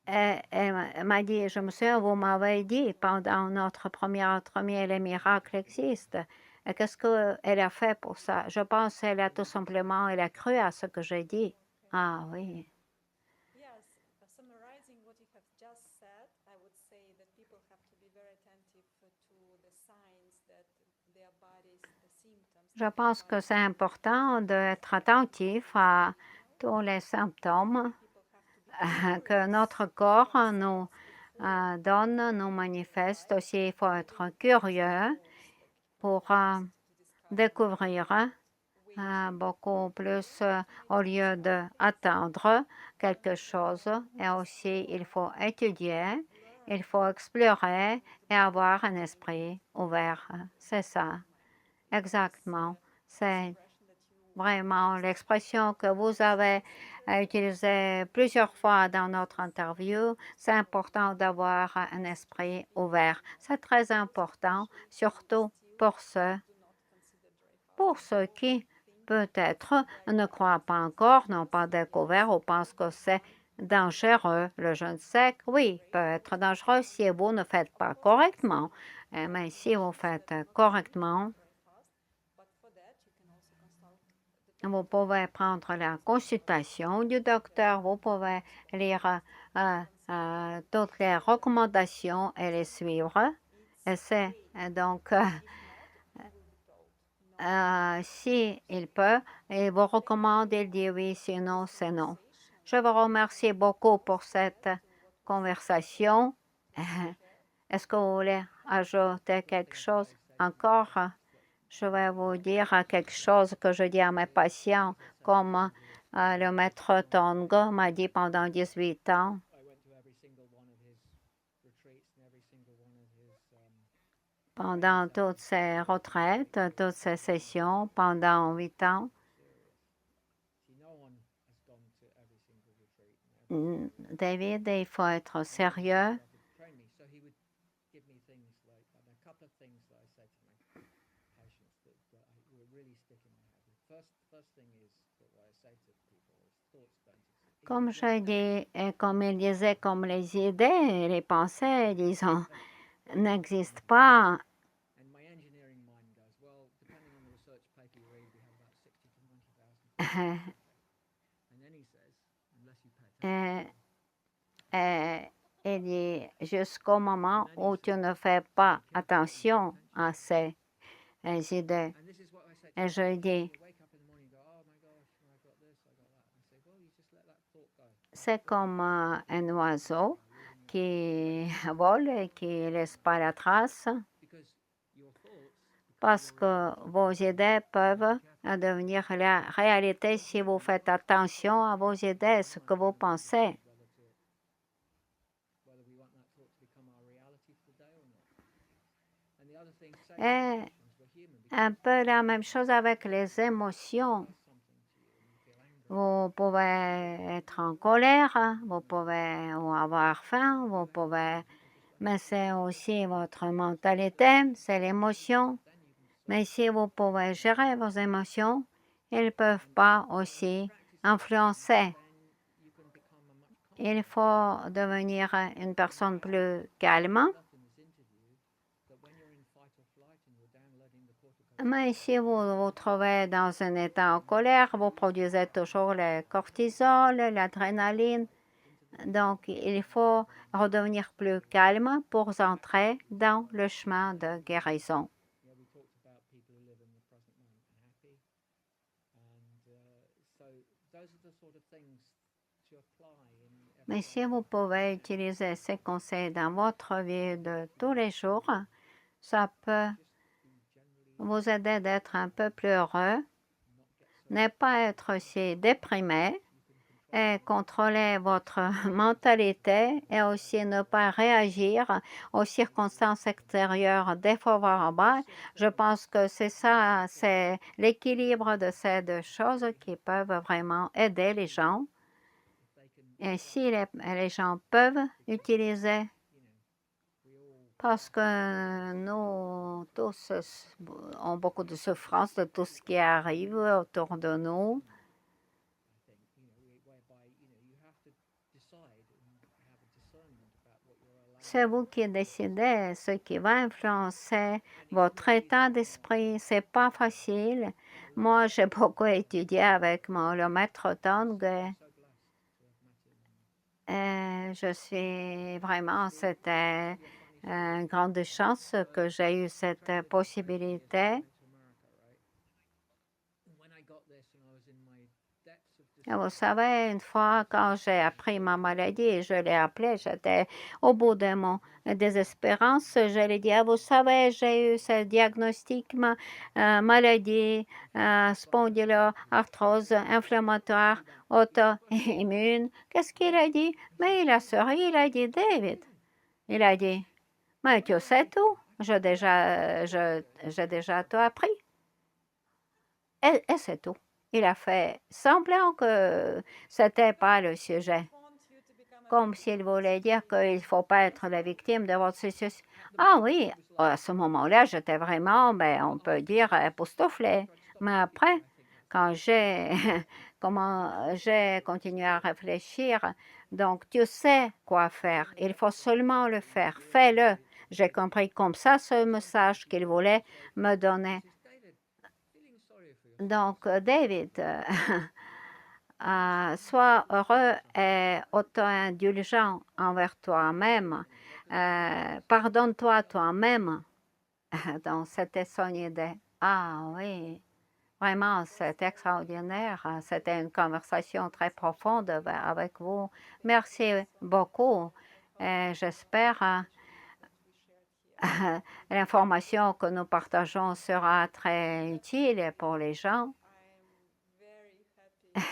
Et elle m'a dit, je me souviens, vous m'avez dit pendant notre premier entretien, les miracles existent. Et qu'est-ce qu'elle a fait pour ça? Je pense qu'elle a tout simplement, elle a cru à ce que j'ai dit. Ah oui. Je pense que c'est important d'être attentif à tous les symptômes que notre corps nous donne, nous manifeste. Aussi, il faut être curieux pour découvrir beaucoup plus au lieu d'attendre quelque chose. Et aussi, il faut étudier Il faut explorer et avoir un esprit ouvert. C'est ça, exactement. C'est vraiment l'expression que vous avez utilisée plusieurs fois dans notre interview. C'est important d'avoir un esprit ouvert. C'est très important, surtout pour ceux qui peut-être ne croient pas encore, n'ont pas découvert ou pensent que c'est dangereux. Le jeûne sec, oui, peut être dangereux si vous ne faites pas correctement. Mais si vous faites correctement, vous pouvez prendre la consultation du docteur, vous pouvez lire toutes les recommandations et les suivre. Et c'est donc, si il peut, il vous recommande, il dit oui, sinon c'est non. Je vous remercie beaucoup pour cette conversation. Est-ce que vous voulez ajouter quelque chose encore? Je vais vous dire quelque chose que je dis à mes patients, comme le maître Tonga m'a dit pendant 18 ans. Pendant toutes ces retraites, toutes ces sessions, pendant 8 ans, David, il faut être sérieux. Comme je dis, et comme il disait, comme les idées, les pensées, disons, n'existent pas. Il dit, jusqu'au moment où tu ne fais pas attention à ces idées. Et je dis, c'est comme un oiseau qui vole et qui ne laisse pas la trace, parce que vos idées peuvent devenir la réalité si vous faites attention à vos idées, ce que vous pensez. Et un peu la même chose avec les émotions. Vous pouvez être en colère, vous pouvez avoir faim, vous pouvez... Mais c'est aussi votre mentalité, c'est l'émotion. Mais si vous pouvez gérer vos émotions, ils ne peuvent pas aussi influencer. Il faut devenir une personne plus calme. Mais si vous vous trouvez dans un état en colère, vous produisez toujours le cortisol, l'adrénaline. Donc, il faut redevenir plus calme pour entrer dans le chemin de guérison. Mais si vous pouvez utiliser ces conseils dans votre vie de tous les jours, ça peut vous aider d'être un peu plus heureux, ne pas être aussi déprimé et contrôler votre mentalité et aussi ne pas réagir aux circonstances extérieures défavorables. Je pense que c'est ça, c'est l'équilibre de ces deux choses qui peuvent vraiment aider les gens. Et si les gens peuvent utiliser, parce que nous tous avons beaucoup de souffrance de tout ce qui arrive autour de nous. C'est vous qui décidez ce qui va influencer votre état d'esprit. C'est pas facile. Moi, j'ai beaucoup étudié avec le maître Tong. Je suis vraiment, c'était une grande chance que j'ai eu cette possibilité. Et vous savez, une fois, quand j'ai appris ma maladie, je l'ai appelée, j'étais au bout de mon désespérance. Je lui ai dit, ah, vous savez, j'ai eu ce diagnostic, maladie, spondyloarthrose inflammatoire auto-immune. Qu'est-ce qu'il a dit? Mais il a souri, il a dit, David, Il a dit, mais tu sais tout, j'ai déjà tout appris. Et c'est tout. Il a fait semblant que c'était pas le sujet, comme s'il voulait dire qu'il ne faut pas être la victime de votre situation. Ah oui, à ce moment-là, j'étais vraiment, ben, on peut dire, époustouflée. Mais après, quand j'ai continué à réfléchir, donc tu sais quoi faire, il faut seulement le faire, fais-le. J'ai compris comme ça ce message qu'il voulait me donner. Donc, David, sois heureux et auto-indulgent envers toi-même. Pardonne-toi toi-même. Donc, c'était son idée. Ah oui, vraiment, c'est extraordinaire. C'était une conversation très profonde avec vous. Merci beaucoup. Et j'espère l'information que nous partageons sera très utile pour les gens.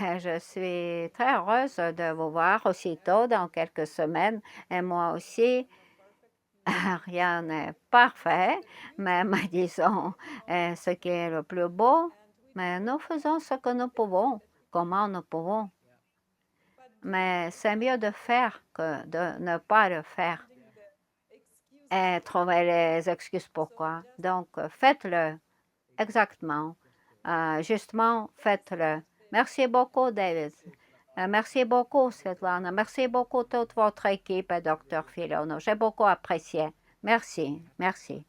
Je suis très heureuse de vous voir aussitôt dans quelques semaines et moi aussi. Rien n'est parfait, même disons ce qui est le plus beau, mais nous faisons ce que nous pouvons, comment nous pouvons. Mais c'est mieux de faire que de ne pas le faire et trouver les excuses pourquoi. Donc, faites-le exactement. Justement, faites-le. Merci beaucoup, David. Merci beaucoup, Svetlana. Merci beaucoup toute votre équipe, Dr. Filono. J'ai beaucoup apprécié. Merci, merci.